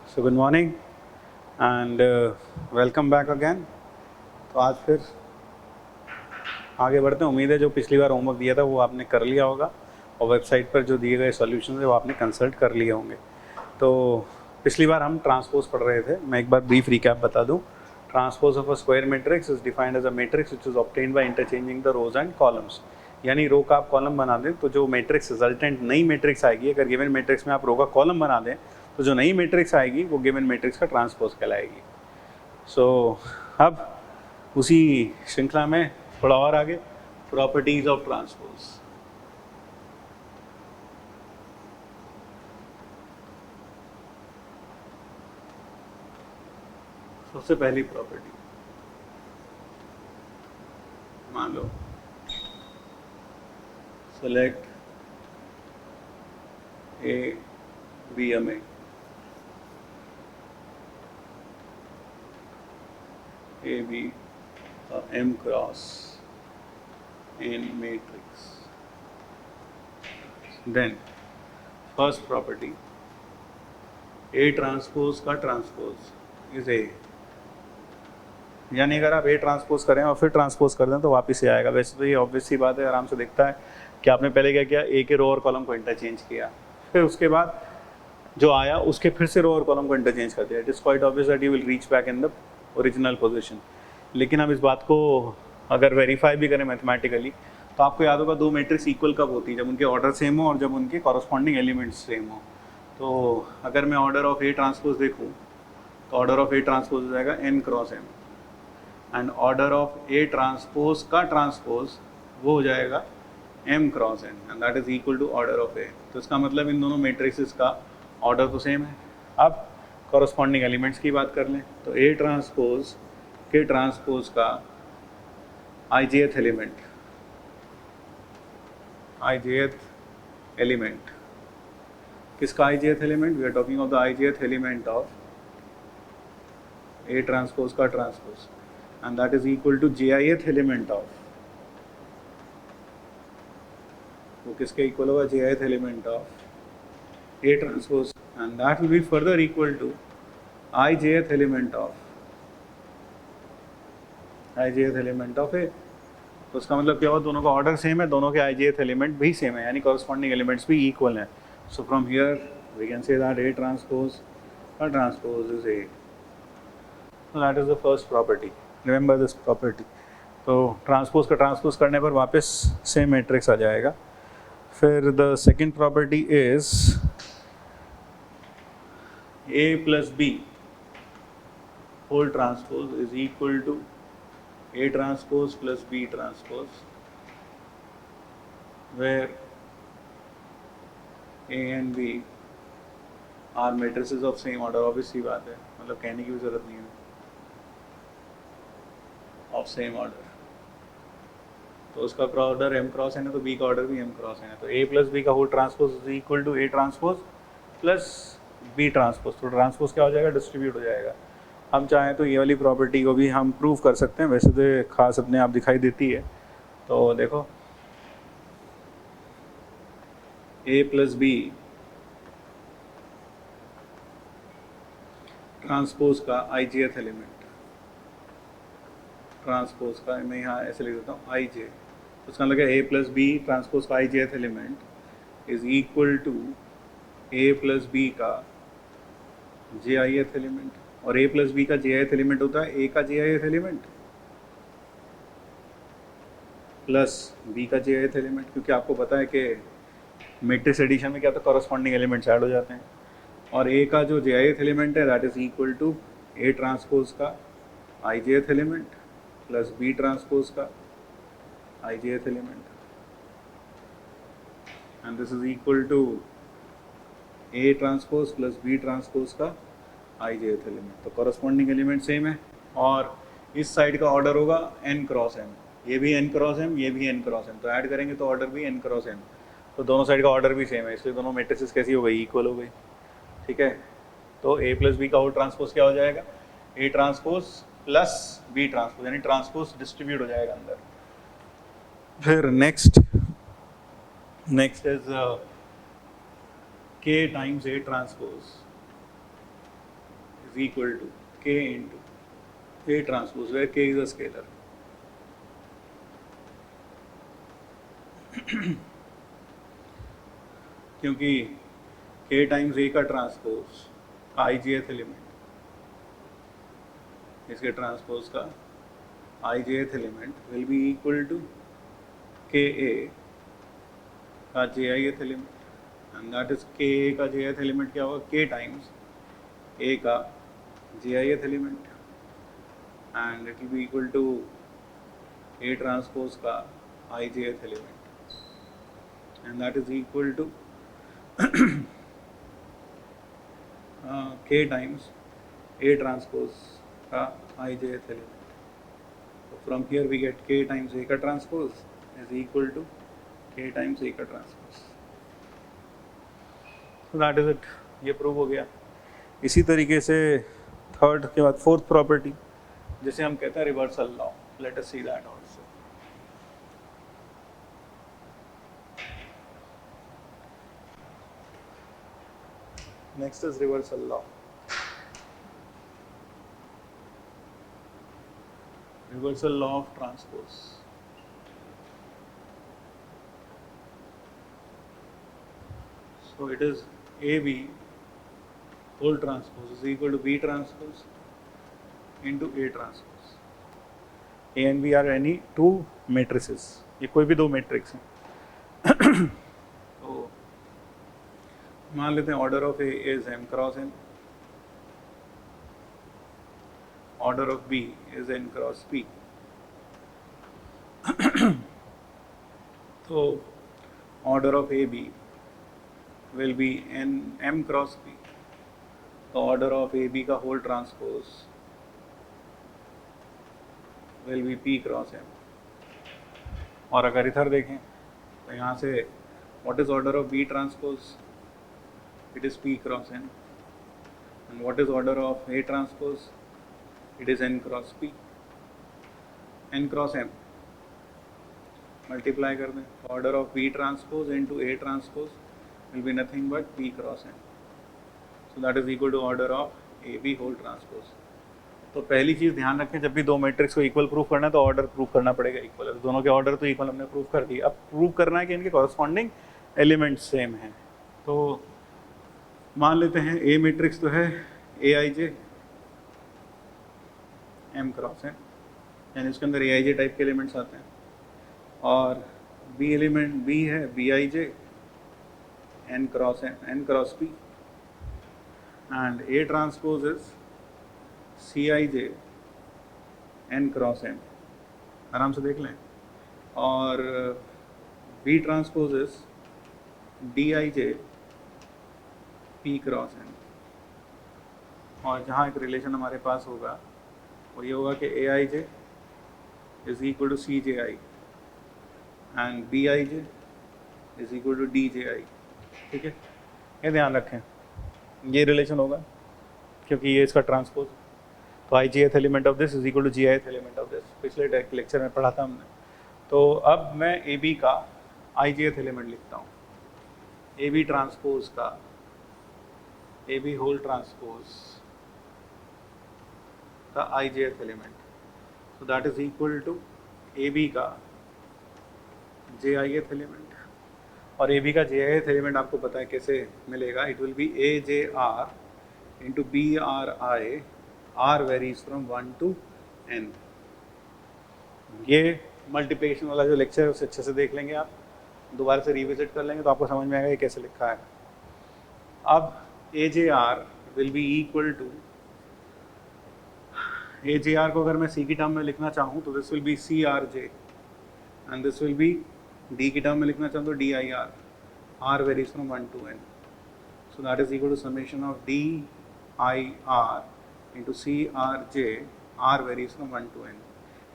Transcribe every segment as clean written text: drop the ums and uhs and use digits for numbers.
So good morning and welcome back again. तो आज फिर आगे बढ़ते हैं। उम्मीद है जो पिछली बार होमवर्क दिया था वो आपने कर लिया होगा और वेबसाइट पर जो दिए गए सॉल्यूशन है वो आपने कंसल्ट कर लिए होंगे। तो पिछली बार हम ट्रांसपोज पढ़ रहे थे। मैं एक बार ब्रीफ रिकैप बता दूं। Transpose of a square matrix is defined as a matrix which is obtained by interchanging the rows and columns. यानी रो का आप कॉलम बना दें तो जो मैट्रिक्स रिजल्टेंट नई मैट्रिक्स आएगी, अगर गिवन मैट्रिक्स में आप रो का कॉलम बना दें तो जो नई मैट्रिक्स आएगी वो गिवन मैट्रिक्स का ट्रांसपोज कहलाएगी। अब उसी श्रृंखला में थोड़ा और आगे, प्रॉपर्टीज ऑफ ट्रांसपोज। सबसे पहली प्रॉपर्टी, मान लो सेलेक्ट ए बी हमें A B M cross in matrix. Then first property, A transpose का transpose is A। यानी अगर आप A ट्रांसपोज करें और फिर ट्रांसपोज कर दें तो वापस ही आएगा। वैसे तो ये ऑब्वियस सी बात है, आराम से दिखता है कि आपने पहले क्या किया, A के रो और कॉलम को इंटरचेंज किया, फिर उसके बाद जो आया उसके फिर से रो और कॉलम को इंटरचेंज कर दिया। It is quite obvious that you will reach back in the original position. लेकिन हम इस बात को अगर वेरीफाई भी करें मैथमेटिकली तो आपको याद होगा दो मैट्रिक्स इक्वल कब होती है, जब उनके ऑर्डर सेम हो और जब उनके कॉरस्पॉन्डिंग एलिमेंट्स सेम हो। तो अगर मैं ऑर्डर ऑफ ए ट्रांसपोज देखूँ तो ऑर्डर ऑफ ए ट्रांसपोज हो जाएगा n cross m, and order of A transpose का ट्रांसपोज वो हो जाएगा m cross n, and that is equal to order of A. तो इसका मतलब इन दोनों मैट्रिक्स का ऑर्डर तो सेम है। अब कॉरस्पॉन्डिंग एलिमेंट्स की बात कर लें तो ए ट्रांसपोज के ट्रांसपोज का ijth एलिमेंट किसका ijth element, we are talking of the ijth element of A transpose का transpose, and that is equal to jith element of, वो किसके इक्वल होगा, jith element of A transpose, and that will be further equal to ijth element of A. तो उसका मतलब क्या हुआ, दोनों का ऑर्डर सेम है, दोनों के ijth एलिमेंट भी सेम है, यानी कॉरस्पॉन्डिंग एलिमेंट्स भी इक्वल हैं। So from here we can say that A transpose is A. So that is the first property. Remember this property. तो ट्रांसपोज का ट्रांसपोज करने पर वापस सेम मैट्रिक्स आ जाएगा। फिर the second property is A plus B whole transpose is equal to A transpose plus B transpose, where A and B are matrices of same order। Obvious सी बात है, मतलब कहने की भी जरूरत नहीं है, ऑफ सेम ऑर्डर। तो उसका ऑर्डर m क्रॉस n है तो b का ऑर्डर भी m क्रॉस n है। तो a प्लस b का whole transpose is equal to a transpose plus b transpose. तो ट्रांसपोज क्या हो जाएगा, डिस्ट्रीब्यूट हो जाएगा। हम चाहें तो ये वाली प्रॉपर्टी को भी हम प्रूव कर सकते हैं, वैसे तो खास अपने आप दिखाई देती है। तो देखो a प्लस b ट्रांसपोज का ijth एलिमेंट, ट्रांसपोज का मैं यहाँ ऐसे लिख देता हूँ ij, तो उसका मतलब a प्लस बी ट्रांसपोज का ijth element is equal to a plus B का jith एलिमेंट, और a प्लस बी का jith एलिमेंट होता है a का jith एलिमेंट प्लस b का jith एलिमेंट, क्योंकि आपको पता है कि मैट्रिक्स एडिशन में क्या होता है, कॉरस्पॉन्डिंग एलिमेंट्स ऐड हो जाते हैं, और a का जो jith एलिमेंट है that is equal to a transpose का ijth element plus b transpose का ijth element, and this is equal to a transpose plus b transpose का ijth एलिमेंट। तो कॉरस्पॉन्डिंग एलिमेंट सेम है, और इस साइड का order होगा n क्रॉस m, ये भी n क्रॉस m, ये भी n क्रॉस m, तो ऐड करेंगे तो ऑर्डर भी n क्रॉस m, तो दोनों साइड का ऑर्डर भी सेम है, इसलिए दोनों मैट्रिसेस कैसी हो गई, इक्वल हो गई। ठीक है, तो a प्लस बी का होल ट्रांसपोज क्या हो जाएगा, a transpose plus b transpose, यानी ट्रांसपोज डिस्ट्रीब्यूट हो जाएगा अंदर। फिर next is k times a transpose is equal to K into A transpose, where K is a scalar. क्योंकि K टाइम्स A का ट्रांसपोज का ijth एलिमेंट, इसके transpose का ijth element will be equal to Ka का jith element, and that is Ka का jith element क्या होगा, K times A का jith element, and it will be equal to A transpose का ijth element, and that is equal to K times A transpose का ijth element. So from here we get K times A का transpose is equal to K times A का transpose. So that is it. ये prove हो गया. इसी तरीके से third के बाद फोर्थ प्रॉपर्टी जिसे हम कहते हैं reversal law. Let us see that also. Next is reversal law. Reversal law of transpose. So it is AB whole transpose is equal to B transpose into A transpose. A and B are any two matrices. ये कोई भी दो matrix हैं. तो मान लेते हैं order of A is m cross n, order of b is n cross p. तो order of A B will be n m cross p. तो ऑर्डर ऑफ ए बी का whole transpose will be p cross m. और अगर इधर देखें तो यहाँ से what is order of b transpose, it is P cross N, and what is order of A transpose, it is N cross P. N cross M multiply कर दें, order of B transpose into A transpose will be nothing but P cross N. So that is equal to order of AB whole transpose. तो पहली चीज़ ध्यान रखें, जब भी दो matrix को इक्वल प्रूफ करना है तो ऑर्डर प्रूफ करना पड़ेगा इक्वल. दोनों के ऑर्डर तो इक्वल हमने प्रूफ कर दिए. अब प्रूफ करना है कि इनके कॉरस्पॉन्डिंग एलिमेंट्स सेम हैं. तो मान लेते हैं ए मैट्रिक्स तो है ए आई जे एम क्रॉस है, यानी उसके अंदर ए आई जे टाइप के एलिमेंट्स आते हैं, और बी एलिमेंट बी है B I J N cross है N cross P, and A transpose is C I J N cross N. आराम से देख लें. और B transpose is D I J P cross N. और जहाँ एक रिलेशन हमारे पास होगा वो ये होगा कि A I J is equal to C J I and B I J is equal to D J I. ठीक है, ये ध्यान रखें, ये रिलेशन होगा क्योंकि ये इसका ट्रांसपोज. तो I ji th element of this is equal to G I th element of this. पिछले लेक्चर में पढ़ा था हमने. तो अब मैं ए बी का आई जी एथ एलिमेंट लिखता हूँ. ए बी ट्रांसपोज का ए बी होल ट्रांसपोज का I J th element. So that is equal to A B का जे आई एथ एलिमेंट. और ए बी का जे आई एथ एलिमेंट आपको पता है कैसे मिलेगा. It will be A J R into B R I. R varies from 1 to n. ये multiplication वाला जो लेक्चर है उसे अच्छे से देख लेंगे आप, दोबारा से रिविजिट कर लेंगे तो आपको समझ में आएगा ये कैसे लिखा है. अब A J R will be equal to, A J R को अगर मैं सी की टर्म में लिखना चाहूँ तो this will be C R J, and this will be D की टर्म में लिखना चाहूँ तो D I R. R varies from 1 to n. So that is equal to summation of D I R into C R J. R varies from 1 to n.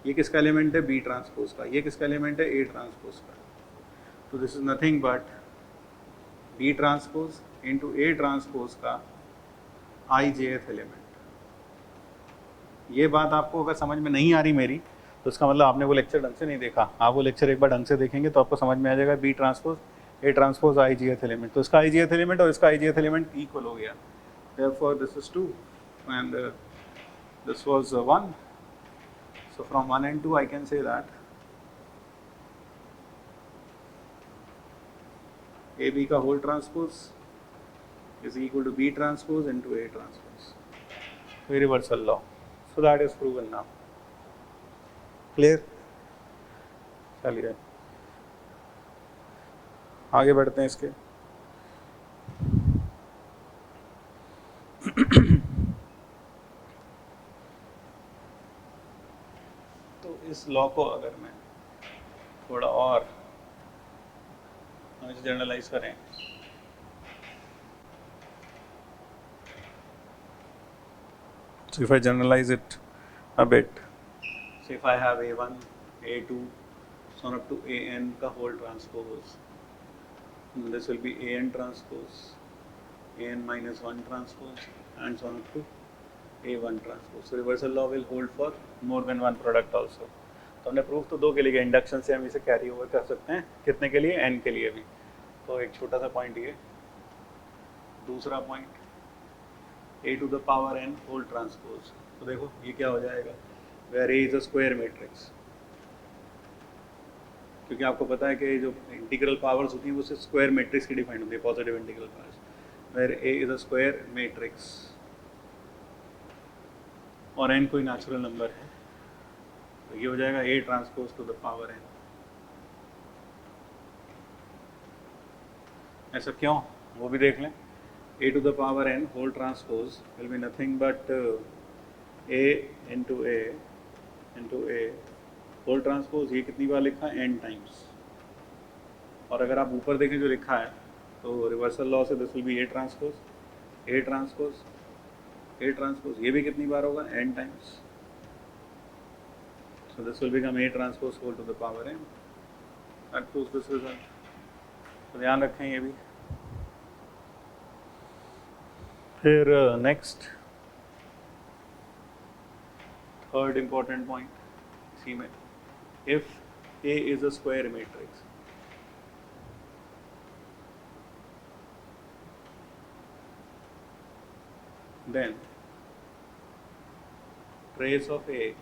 ये किसका element है, B transpose का. ये किसका एलिमेंट है, ए transpose का. तो this is nothing but B transpose into A transpose का आई जे एथ एलिमेंट. ये बात आपको अगर समझ में नहीं आ रही मेरी तो इसका मतलब आपने वो लेक्चर ढंग से नहीं देखा. आप वो लेक्चर एक बार ढंग से देखेंगे तो आपको समझ में आ जाएगा B transpose A transpose I ji th element. तो इसका आई जी एथ एलिमेंट और इसका आई जी एथ एलिमेंट इक्वल हो गया. Therefore this is two and this was 1. So from 1 and 2 I can say that AB का whole transpose is equal to B transpose into A transpose. Reversal law. So that is proven now. Clear? चलिए आगे बढ़ते हैं इसके। तो इस law को अगर मैं थोड़ा और जनरलाइज करें, so if I generalize it a bit, so if I have A1, A2, so on up to AN का whole transpose, this will be AN transpose, AN minus 1 transpose, and so on up to A1 transpose. So reversal law will hold for more than one product also. तो हमने proof तो 2 के लिए, induction से हम इसे carry over कर सकते हैं कितने के लिए, n के लिए भी। तो एक छोटा सा पॉइंट ये, दूसरा point a to the power n whole transpose। तो देखो ये क्या हो जाएगा, where a is a square matrix, क्योंकि आपको पता है कि जो इंटीग्रल पावर्स होती हैं वो सिर्फ स्क्वायर मैट्रिक्स की डिफाइंड होती है, positive integral powers, where a is a square matrix और n कोई नेचुरल नंबर है, तो ये हो जाएगा a transpose to the power n। ऐसा क्यों, वो भी देख लें। a to the power n whole transpose will be nothing but a into a whole transpose। ये कितनी बार लिखा है, n टाइम्स। और अगर आप ऊपर देखें जो लिखा है तो रिवर्सल लॉ से this will B a transpose, ये भी कितनी बार होगा, n times. So this will become A transpose whole to the power n. That proves this result. तो ध्यान रखें ये भी। फिर नेक्स्ट थर्ड इम्पॉर्टेंट पॉइंट इसी में, if A is a square matrix, then trace of A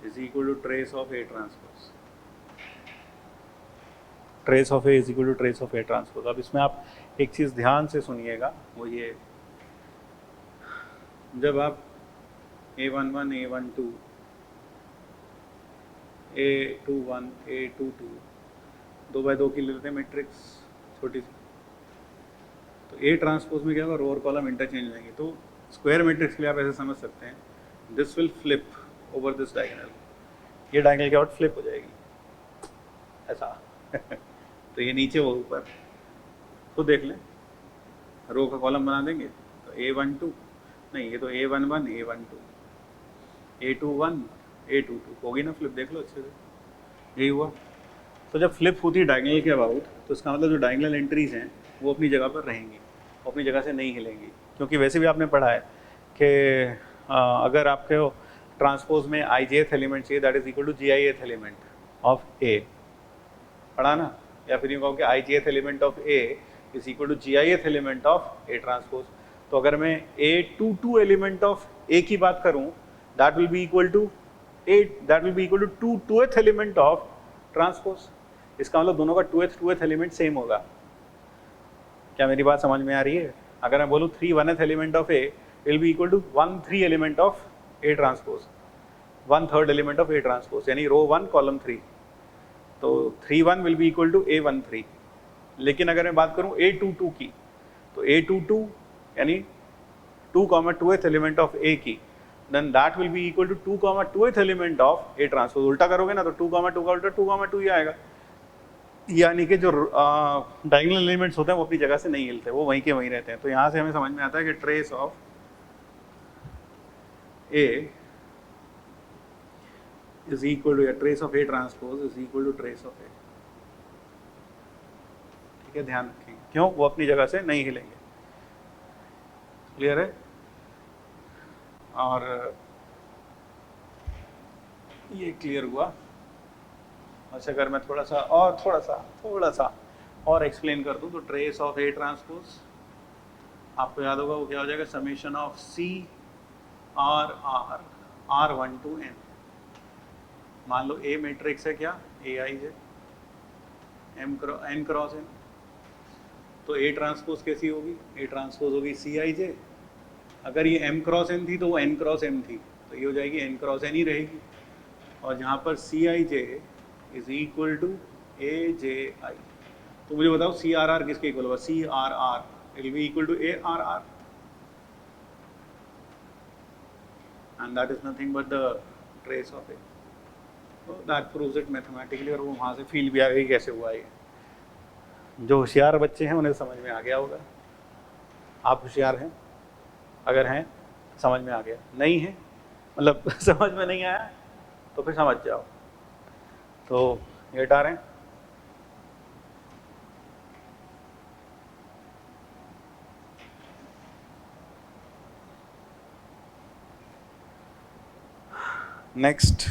is equal to trace of A transpose। Trace of A is equal to trace of A transpose. अब इसमें आप एक चीज़ ध्यान से सुनिएगा, वो ये, जब आप A11, A12, A21, A22 2x2 की ले लेते हैं मैट्रिक्स छोटी सी, तो ए ट्रांसपोज में क्या होगा, रो और कॉलम इंटरचेंज होंगे। तो स्क्वायर मैट्रिक्स के लिए आप ऐसे समझ सकते हैं, this will flip over this diagonal, ये डायगोनल के आउट फ्लिप हो जाएगी ऐसा तो ये नीचे वो ऊपर, तो देख लें रो का कॉलम बना देंगे, तो A12 नहीं, ये तो A11, A12, A21, A22 होगी ना फ्लिप, देख लो अच्छे से, यही हुआ। तो जब फ्लिप होती है डायगोनल के अबाउट, तो इसका मतलब जो डायगोनल एंट्रीज हैं वो अपनी जगह पर रहेंगी, वो अपनी जगह से नहीं हिलेंगी, क्योंकि वैसे भी आपने पढ़ा है कि अगर आपके ट्रांसपोज में ijth एलिमेंट चाहिए, that is equal to gith element of A, पढ़ा ना, या फिर यूँ कहो कि ijth element of A is equal to gith element of A transpose. तो अगर मैं A22 एलिमेंट ऑफ A की बात करूँ, that will be equal to टूथ एलिमेंट ऑफ ट्रांसपोज। इसका मतलब दोनों का टूथ एलिमेंट सेम होगा। क्या मेरी बात समझ में आ रही है? अगर मैं बोलूँ 3/1th element of A will be equal to 1/3 element of A transpose, 1/3 element of A transpose, यानी रो 1 कॉलम 3, तो 3/1 will be equal to A13। लेकिन अगर मैं बात करूँ A22 की, तो A22 यानी 2,2th एलिमेंट ऑफ A की, then that will be equal to 2,2th element of A transpose. उल्टा करोगे ना तो 2,2 का उल्टा 2,2 ही आएगा, यानी कि जो डायगोनल एलिमेंट्स होते हैं वो अपनी जगह से नहीं हिलते, वो वहीं के वहीं रहते हैं। तो यहाँ से हमें समझ में आता है कि trace of A is equal to, trace of A transpose is equal to trace of A। ठीक है, ध्यान रखेंगे, क्यों, वो अपनी जगह से नहीं हिलेंगे। क्लियर है? और ये क्लियर हुआ। अच्छा, अगर मैं थोड़ा सा और एक्सप्लेन कर दूं, तो ट्रेस ऑफ A ट्रांसपोज आपको याद होगा वो क्या हो जाएगा, summation of C R R R one to N. मान लो ए मैट्रिक्स है क्या, A I J M N cross N, तो ए ट्रांसपोज कैसी होगी, ए ट्रांसपोज होगी सी आई जे। अगर ये एम क्रॉस एन थी तो वो एन क्रॉस एम थी, तो ये हो जाएगी एन क्रॉस एन ही रहेगी। और जहाँ पर C I J is equal to A J I, तो मुझे बताओ सी आर आर किसके इक्वल होगा, C R R will be equal to A R R, and that is nothing but the trace of A. तो that proves it mathematically, और वो वहाँ से फील भी आ गई कैसे हुआ ये। जो होशियार बच्चे हैं उन्हें समझ में आ गया होगा। आप होशियार हैं, अगर हैं समझ में आ गया, नहीं है मतलब समझ में नहीं आया तो फिर समझ जाओ। तो ये हटा रहे हैं। नेक्स्ट,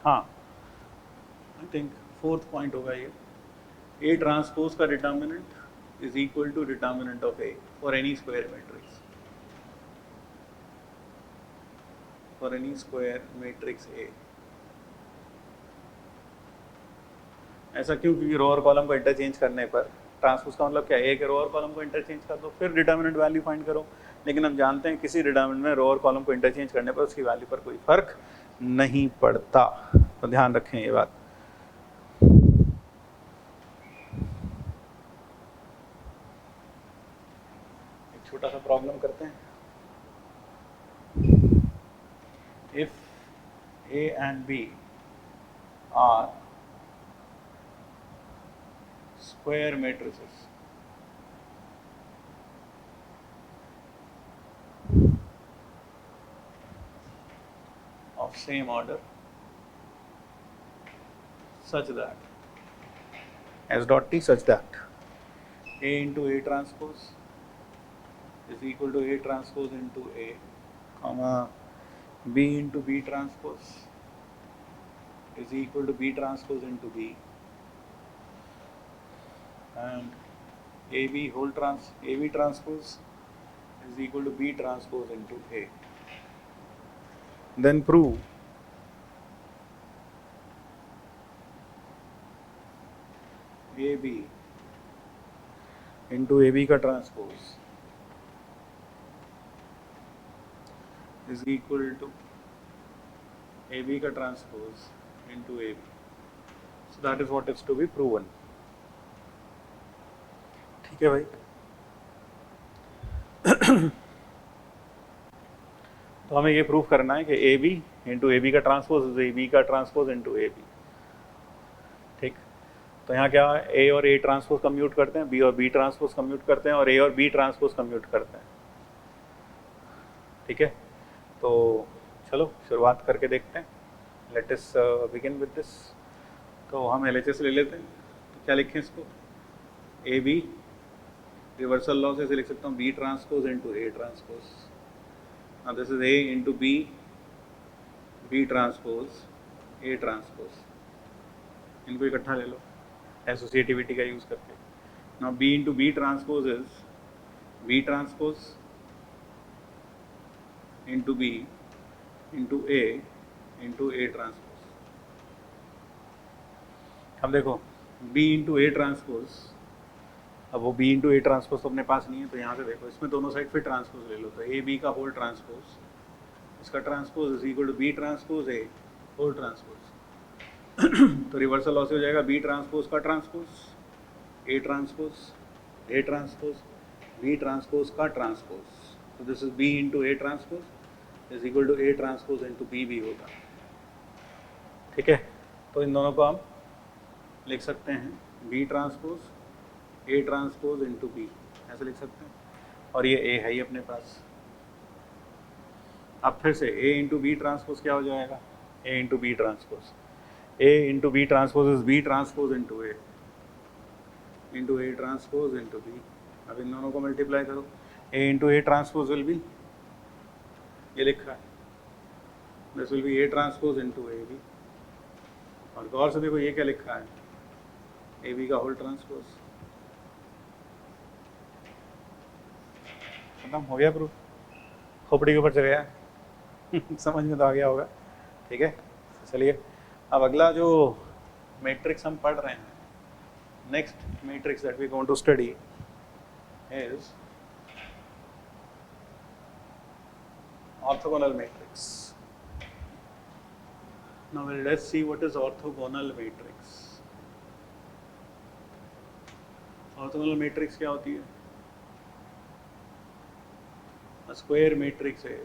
हाँ आई थिंक फोर्थ पॉइंट होगा ये, ए ट्रांसपोज का determinant is equal to determinant of A for any square matrix, for any square matrix A. ऐसा क्यों, क्योंकि रो और कॉलम को इंटरचेंज करने पर, ट्रांसपोज का मतलब क्या है, ए के रो और कॉलम को इंटरचेंज कर दो फिर डिटर्मिनेंट वैल्यू फाइंड करो। लेकिन हम जानते हैं किसी डिटर्मिनेंट में रो और कॉलम को इंटरचेंज करने पर उसकी वैल्यू पर कोई फर्क नहीं पड़ता, तो ध्यान रखें ये बात। एक छोटा सा प्रॉब्लम करते हैं। If A and B are square matrices of same order such that S dot T such that A into A transpose is equal to A transpose into A, comma B into B transpose is equal to B transpose into B, and AB transpose is equal to B transpose into A. Then prove AB into AB का transpose is equal to AB का transpose into AB. So that is what is to be proven. ठीक है भाई। तो हमें ये proof करना है कि A B into A B का ट्रांसपोज ए बी का ट्रांसपोज इंटू ए बी। ठीक, तो यहाँ क्या है, ए और ए ट्रांसपोज कम्यूट करते हैं, बी और बी ट्रांसपोज कम्यूट करते हैं, और ए और बी ट्रांसपोज कम्यूट करते हैं। ठीक है, तो चलो शुरुआत करके देखते हैं। Let us begin with this. तो हम LHS ले लेते हैं, तो क्या लिखें इसको, ए बी रिवर्सल लॉ से लिख सकता हूँ B transpose into A transpose. Now this is A into B, B transpose, A transpose. इनको इकट्ठा ले लो एसोसिएटिविटी का यूज़ करके। Now B into B transpose is B transpose into B into A into A transpose. अब देखो B into A transpose, अब वो B into A transpose तो अपने पास नहीं है, तो यहाँ से देखो इसमें दोनों साइड फिर ट्रांसपोज ले लो, तो ए बी का होल ट्रांसपोज, इसका transpose is equal to B transpose A whole transpose. तो रिवर्सल लॉ से हो जाएगा बी ट्रांसपोज का transpose, A transpose, A transpose, B transpose का ट्रांसपोज। तो this is B into A transpose is equal to A transpose into B भी होगा। ठीक है, तो इन दोनों को हम लिख सकते हैं B transpose A transpose into B, ऐसे लिख सकते हैं, और ये ए है ही अपने पास। अब फिर से ए इंटू बी ट्रांसपोज क्या हो जाएगा, A into B transpose, A into B transpose is B transpose into A transpose into B. अब इन दोनों को मल्टीप्लाई करो, A into A transpose will be, ये लिखा है, this will be A transpose into A B. और गौर से देखो ये क्या लिखा है, ए बी का होल ट्रांसपोज। खत्म हो गया प्रूफ, खोपड़ी के ऊपर चढ़ गया समझ में तो आ गया होगा, ठीक है। चलिए अब अगला जो मैट्रिक्स हम पढ़ रहे हैं, next matrix that we going to study is orthogonal matrix. Now let's see what is orthogonal matrix. Orthogonal matrix क्या होती है? A square matrix है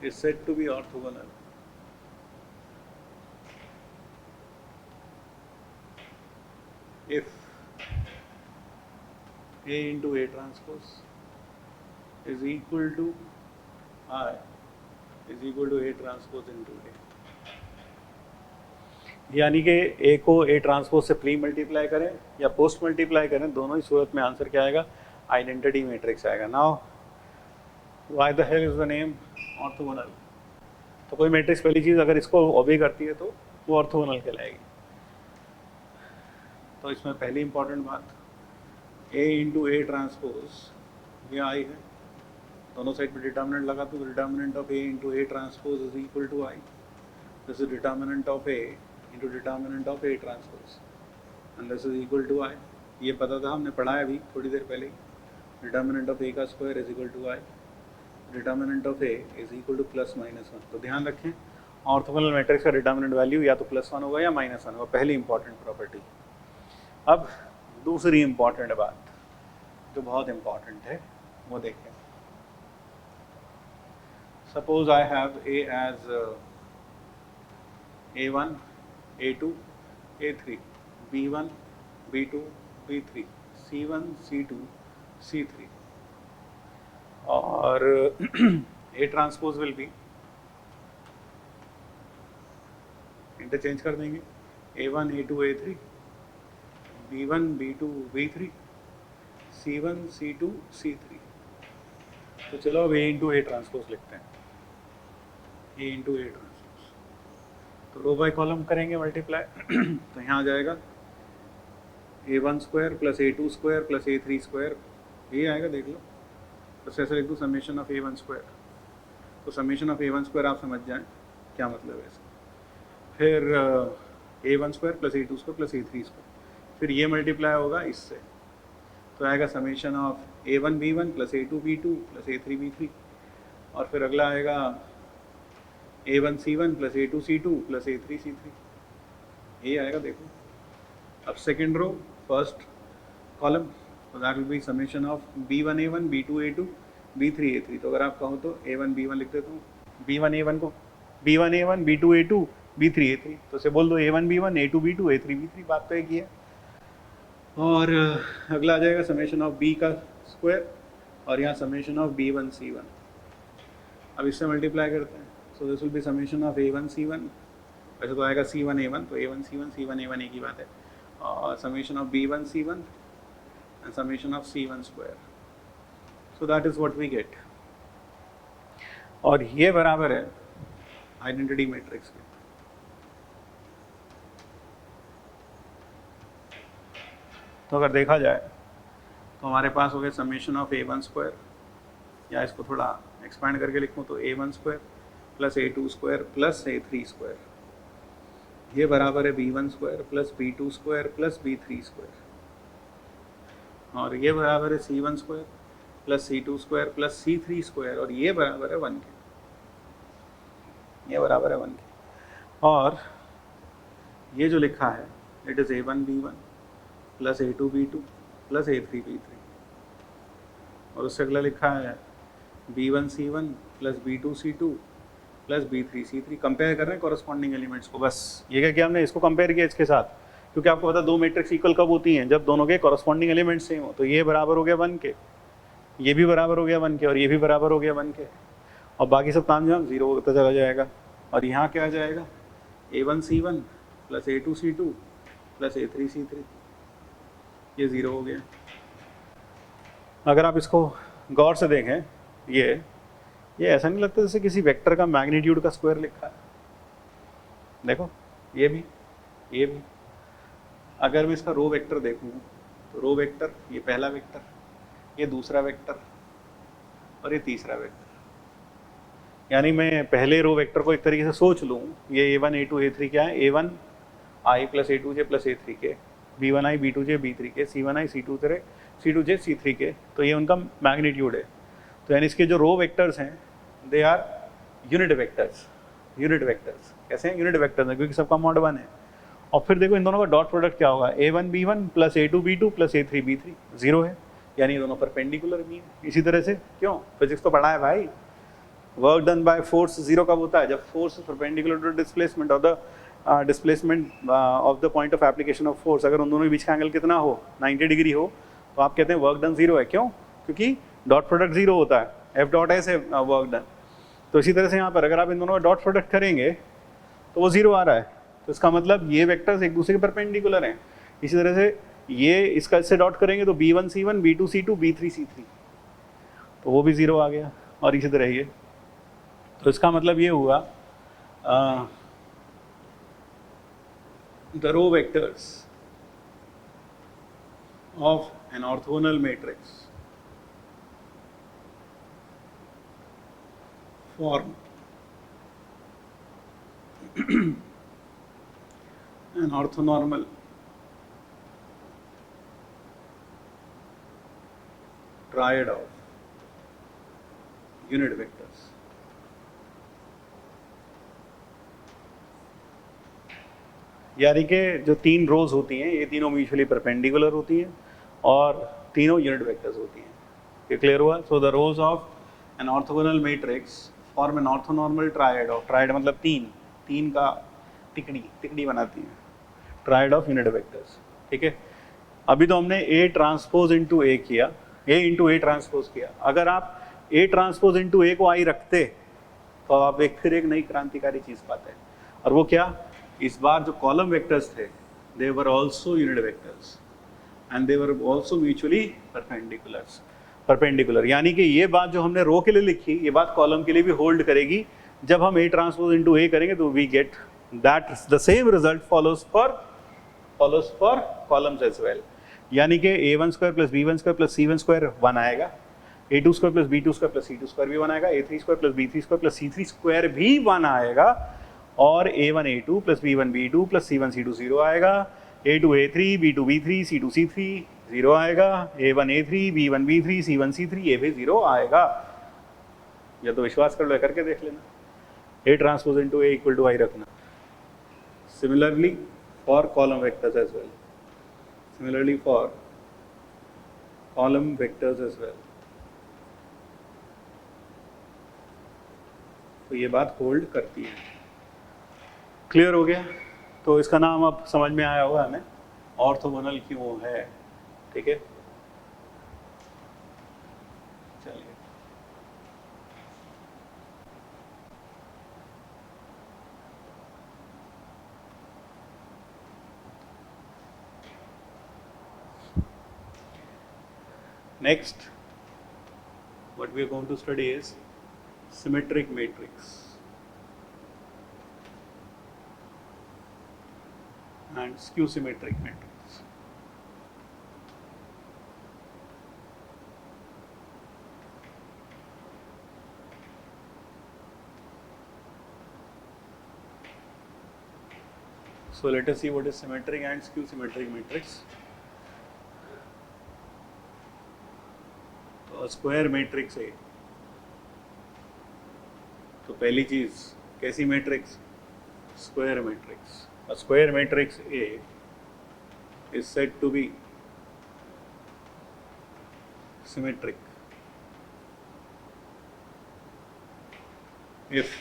is said to be orthogonal if A into A transpose is equal to I is equal to A transpose into A. यानी कि A को A transpose से pre multiply करें या पोस्ट मल्टीप्लाई करें, दोनों ही सूरत में आंसर क्या आएगा? आइडेंटिटी मैट्रिक्स आएगा। Now why the hell is the name orthogonal? तो कोई मैट्रिक्स पहली चीज़ अगर इसको ओबे करती है तो वो ऑर्थोगोनल कहलाएगी। तो इसमें पहली इंपॉर्टेंट बात, A इंटू ए ट्रांसपोज ये आई है, दोनों साइड पे डिटर्मिनेंट लगा तो determinant of A into A transpose is equal to I. This is determinant of A into determinant of A transpose and this is equal to I. ये पता था, हमने पढ़ा है अभी थोड़ी देर पहले ही। डिटर्मिनेंट ऑफ A का square is equal to I, determinant of A is equal to plus minus one. तो ध्यान रखें ऑर्थोगोनल मैट्रिक्स का डिटर्मिनेंट वैल्यू या तो प्लस वन होगा या माइनस वन होगा, पहली इंपॉर्टेंट प्रॉपर्टी। अब दूसरी इंपॉर्टेंट बात जो बहुत इंपॉर्टेंट है वो देखें। Suppose I have A as A1, A2, A3, B1, B2, B3, C1, C2, C3 और A transpose will B, interchange कर देंगे, A1, A2, A3, B1, B2, B3, C1, C2, C3। तो चलो अब A इंटू A ट्रांसपोज लिखते हैं, A into A transpose. तो रो by column करेंगे मल्टीप्लाई तो यहाँ आ जाएगा A1 square plus A2 square plus A3 square, ये आएगा देख लो। तो ऐसे लिख दूँ समेशन ऑफ A1 स्क्वायर, तो समेशन ऑफ A1 स्क्वायर आप समझ जाएं क्या मतलब है इसका। फिर A1 square plus A2 square plus A3 square, फिर ये मल्टीप्लाई होगा इससे, तो आएगा summation of A1 B1 plus A2 B2 plus A3 B3, और फिर अगला आएगा A1 C1 plus A2 C2 plus A3 C3, ये आएगा देखो। अब सेकेंड रो फर्स्ट कॉलम, तो that will be summation of B1 A1 B2 A2 B3 A3। तो अगर आप कहो तो A1 B1 लिख देता हूँ, B1 A1 को B1 A1 B2 A2 B3 A3, तो उसे बोल दो A1 B1 A2 B2 A3 B3, बात तो एक ही है। और अगला आ जाएगा समेशन ऑफ B का स्क्वायर और यहाँ समेशन ऑफ B1 C1। अब इससे मल्टीप्लाई करते हैं, सो this will be summation of A1 C1, वैसे तो आएगा C1 A1, तो A1 C1 C1 A1 एक ही बात है, और summation of B1 C1 and summation of C1 square. So that is what we get, और ये बराबर है आइडेंटिटी मैट्रिक्स के। तो अगर देखा जाए तो हमारे पास हो गया समेशन ऑफ A1 स्क्वायर, या इसको थोड़ा एक्सपैंड करके लिखूँ तो A1 square plus A2 square plus A3 square, ये बराबर है B1 square plus B2 square plus B3 square, और ये बराबर है C1 square plus C2 square plus C3 square, और ये बराबर है 1 के, ये बराबर है 1 के। और ये जो लिखा है it is A1 B1 plus A2 B2 plus A3 B3, और उससे अगला लिखा है B1 C1 plus B2 C2 plus B3 C3। Compare कर रहे हैं कॉरस्पॉन्डिंग एलिमेंट्स को, बस ये क्या किया हमने, इसको कंपेयर किया इसके साथ, क्योंकि आपको पता दो मैट्रिक्स इक्वल कब होती हैं, जब दोनों के कॉरस्पॉन्डिंग एलिमेंट सेम हो। तो ये बराबर हो गया 1 के, ये भी बराबर हो गया 1 के, और ये भी बराबर हो गया 1 के, और बाकी सब तामझाम जीरो होता चला जाएगा। और यहाँ क्या आ जाएगा A1 C1 plus A2 C2 plus A3 C3, ये ज़ीरो हो गया। अगर आप इसको गौर से देखें, ये ऐसा नहीं लगता जैसे किसी वेक्टर का मैग्नीट्यूड का स्क्वायर लिखा है। देखो ये भी, अगर मैं इसका रो वेक्टर देखूँ तो रो वेक्टर, ये पहला वेक्टर, ये दूसरा वेक्टर और ये तीसरा वेक्टर। यानी मैं पहले रो वेक्टर को एक तरीके से सोच लूँ, ये a1 a2 a3 क्या है, a1 i plus a2j plus a3 के, b1i b2j b3 के, c1i c2j c3 के, तो ये उनका मैग्नीट्यूड है। तो यानी इसके जो रो वेक्टर्स हैं they are unit vectors. Unit vectors कैसे हैं? यूनिट वेक्टर्स हैं क्योंकि सबका मॉड 1 है। और फिर देखो इन दोनों का डॉट प्रोडक्ट क्या होगा, a1 b1 plus a2 b2 plus a3 b3, 0 है, यानी ये दोनों परपेंडिकुलर भी हैं। इसी तरह से क्यों, फिजिक्स तो पढ़ा है भाई, वर्क डन बाय फोर्स 0 कब होता है, जब force perpendicular to displacement of the displacement of the point of application of force, अगर उन दोनों के बीच का एंगल कितना हो, 90 डिग्री हो, तो आप कहते हैं वर्क डन 0 है। क्यों? क्योंकि डॉट प्रोडक्ट 0 होता है, एफ डॉट एस है वर्क डन। तो इसी तरह से यहाँ पर अगर आप इन दोनों का डॉट प्रोडक्ट करेंगे तो वो 0 आ रहा है, तो इसका मतलब ये वेक्टर्स एक दूसरे के परपेंडिकुलर हैं। इसी तरह से ये इसका इससे डॉट करेंगे तो b1 c1 b2 c2 b3 c3, तो वो भी 0 आ गया। और इसी तरह ये, तो इसका मतलब ये हुआ the row vectors of an orthogonal matrix form an orthonormal triad of unit vectors. यानी कि जो तीन रोज होती हैं ये तीनों म्यूचुअली परपेंडिकुलर होती हैं और तीनों यूनिट वेक्टर्स होती हैं। ये क्लियर हुआ? So the rows of an orthogonal matrix form an orthonormal triad of, triad मतलब तीन का तिकड़ी बनाती है, ट्रायड ऑफ यूनिट वेक्टर्स। ठीक है, अभी तो हमने A ट्रांसपोज इंटू A किया, A इंटू A ट्रांसपोज किया। अगर आप A ट्रांसपोज इंटू A को I रखते तो आप फिर एक नई क्रांतिकारी चीज़ पाते हैं, और वो क्या, इस बार जो कॉलम वेक्टर्स थे they were also unit vectors and they were also mutually perpendicular. यानी कि ये बात जो हमने रो के लिए लिखी, ये बात कॉलम के लिए भी होल्ड करेगी। जब हम A ट्रांसपोज इंटू A करेंगे तो we get that the same result follows for columns as well. यानी कि a1 square plus b1 square plus c1 square 1 आएगा, a2 square plus b2 square plus c2 square भी 1 आएगा, a3 square plus b3 square plus c3 square भी 1 आएगा, और a1 a2 plus b1 b2 plus c1 c2 0 आएगा, a2 a3 b2 b3 c2 c3 0 आएगा, a1 a3 b1 b3 c1 c3 ये भी 0 आएगा। या तो विश्वास कर लो, करके देख लेना, A transpose into A equal to I रखना। Similarly for column vectors as well, similarly for column vectors as well, तो ये बात होल्ड करती है। क्लियर हो गया? तो इसका नाम अब समझ में आया होगा हमें, ऑर्थोगोनल क्यों है। ठीक है, चलिए next what we are going to study is symmetric matrix and skew symmetric matrix. So let us see what is symmetric and skew symmetric matrix. तो स्क्वायर मैट्रिक्स है, तो पहली चीज कैसी matrix, square matrix. A square matrix A is said to be symmetric if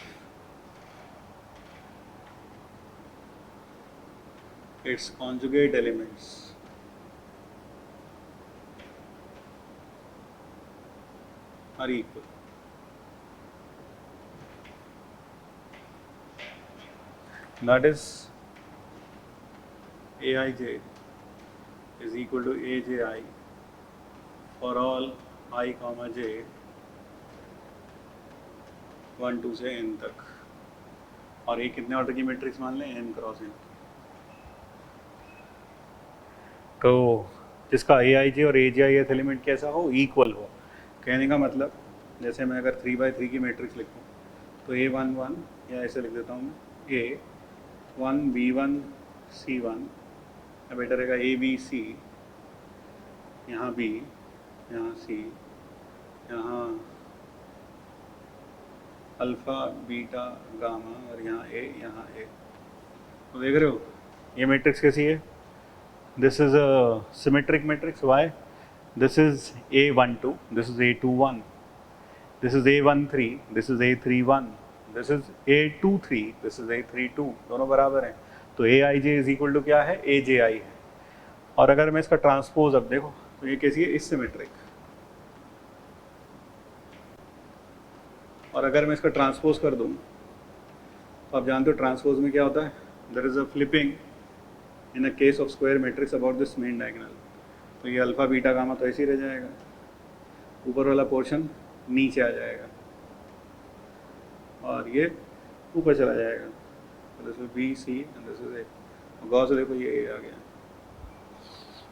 its conjugate elements are equal. That is, Aij is equal to Aj for all I comma j 1 2 से n तक, और ये कितने order की matrix मान लें, n cross n। तो जिसका ए आई जे और ए जे आई एथ एलिमेंट कैसा हो, इक्वल हो। कहने का मतलब जैसे मैं अगर 3x3 की मैट्रिक्स लिखूँ तो A11 या ऐसे लिख देता हूँ मैं A1 B1 C1, या बेटर रहेगा ABC, यहाँ B, यहाँ C, यहाँ अल्फ़ा बीटा गामा और यहाँ A, यहाँ A। तो देख रहे हो ये मैट्रिक्स कैसी है? This is a symmetric matrix. Why? This is A12, this is A21, this is A13, this is A31, this is A23, this is A32, दोनों बराबर हैं। तो AIJ इज इक्वल टू क्या है? AJI है। और अगर मैं इसका ट्रांसपोज अब देखो तो ये कैसी है? इस सिमेट्रिक। और अगर मैं इसका ट्रांसपोज कर दूँ तो आप जानते हो ट्रांसपोज में क्या होता है? There is a flipping in a case of square matrix about this main diagonal. तो ये अल्फ़ा बीटा गामा तो ऐसे ही रह जाएगा, ऊपर वाला पोर्शन नीचे आ जाएगा और ये ऊपर चला जाएगा। This will be C and this is A. गौर से देखो ये ए आ गया,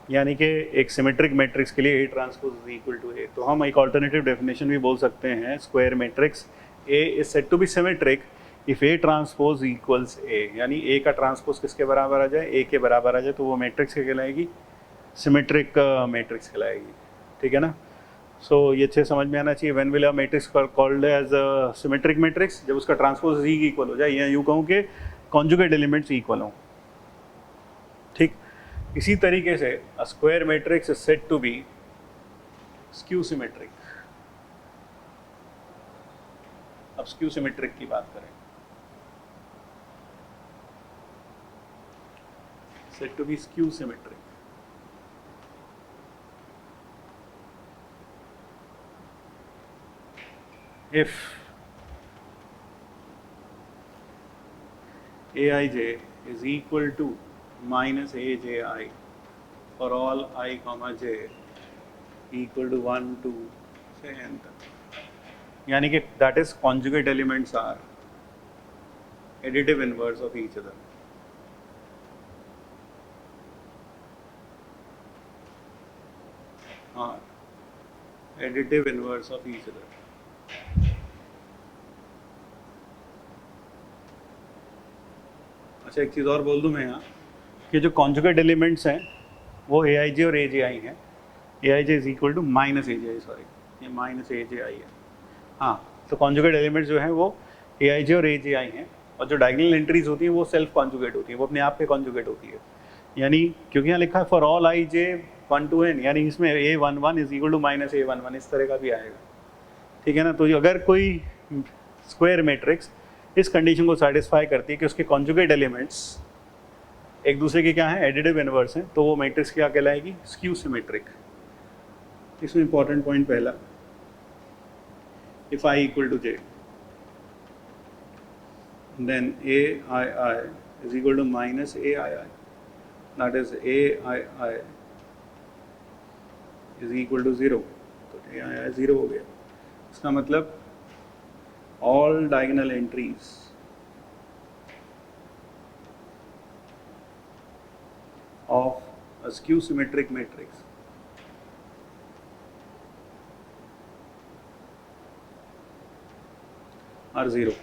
यानी कि एक सिमेट्रिक मैट्रिक्स के लिए A transpose is equal to A. तो हम एक ऑल्टरनेटिव डेफिनेशन भी बोल सकते हैं square matrix A is said to be symmetric if A transpose equals A, यानी ए का ट्रांसपोज किसके बराबर आ जाए? ए के बराबर आ जाए, तो वो मैट्रिक्स क्या कहलाएगी? सिमेट्रिक मैट्रिक्स कहलाएगी। ठीक है ना? सो ये अच्छे समझ में आना चाहिए। When will a matrix called as a symmetric matrix? जब उसका ट्रांसपोज ई इक्वल हो जाए, या यूँ कहूँ कि कॉन्जुगेट एलिमेंट्स इक्वल हों। ठीक, इसी तरीके से a square matrix is said to be skew symmetric. अब स्क्यू सिमेट्रिक की बात करें, said to be skew symmetric. if Aij is equal to minus Aji for all I comma j equal to 1 2 से n तक, यानी कि that is conjugate elements are additive inverse of each other। हाँ, additive inverse of each other। अच्छा, एक चीज़ और बोल दूं मैं यहाँ कि जो कॉन्जुगेट एलिमेंट्स हैं वो ए आई जे और ए जे आई हैं। A I J is equal to minus A J I, sorry ये माइनस ए जे आई है। हाँ, तो कॉन्जुगेट एलिमेंट्स जो हैं वो ए आई जे और ए जे आई हैं, और जो डायगोनल एंट्रीज होती हैं वो सेल्फ कॉन्जुगेट होती हैं, वो अपने आप पे कॉन्जुगेट होती है। यानी क्योंकि यहाँ लिखा है for all I J 1 to n, यानी इसमें A11 is equal to minus A11, इस तरह का भी आएगा। ठीक है ना? तो अगर कोई स्क्वायर मैट्रिक्स इस कंडीशन को सेटिस्फाई करती है कि उसके कॉन्जुगेट एलिमेंट्स एक दूसरे के क्या हैं? एडिटिव इनवर्स हैं, तो वो मैट्रिक्स क्या कहलाएगी? Skew symmetric. इसमें इंपॉर्टेंट पॉइंट पहला, if I equal to J then A I I is equal to minus A I I, that is A I I is equal to 0। तो ए I आई 0 हो गया। इसका मतलब all diagonal entries of a skew symmetric matrix are 0।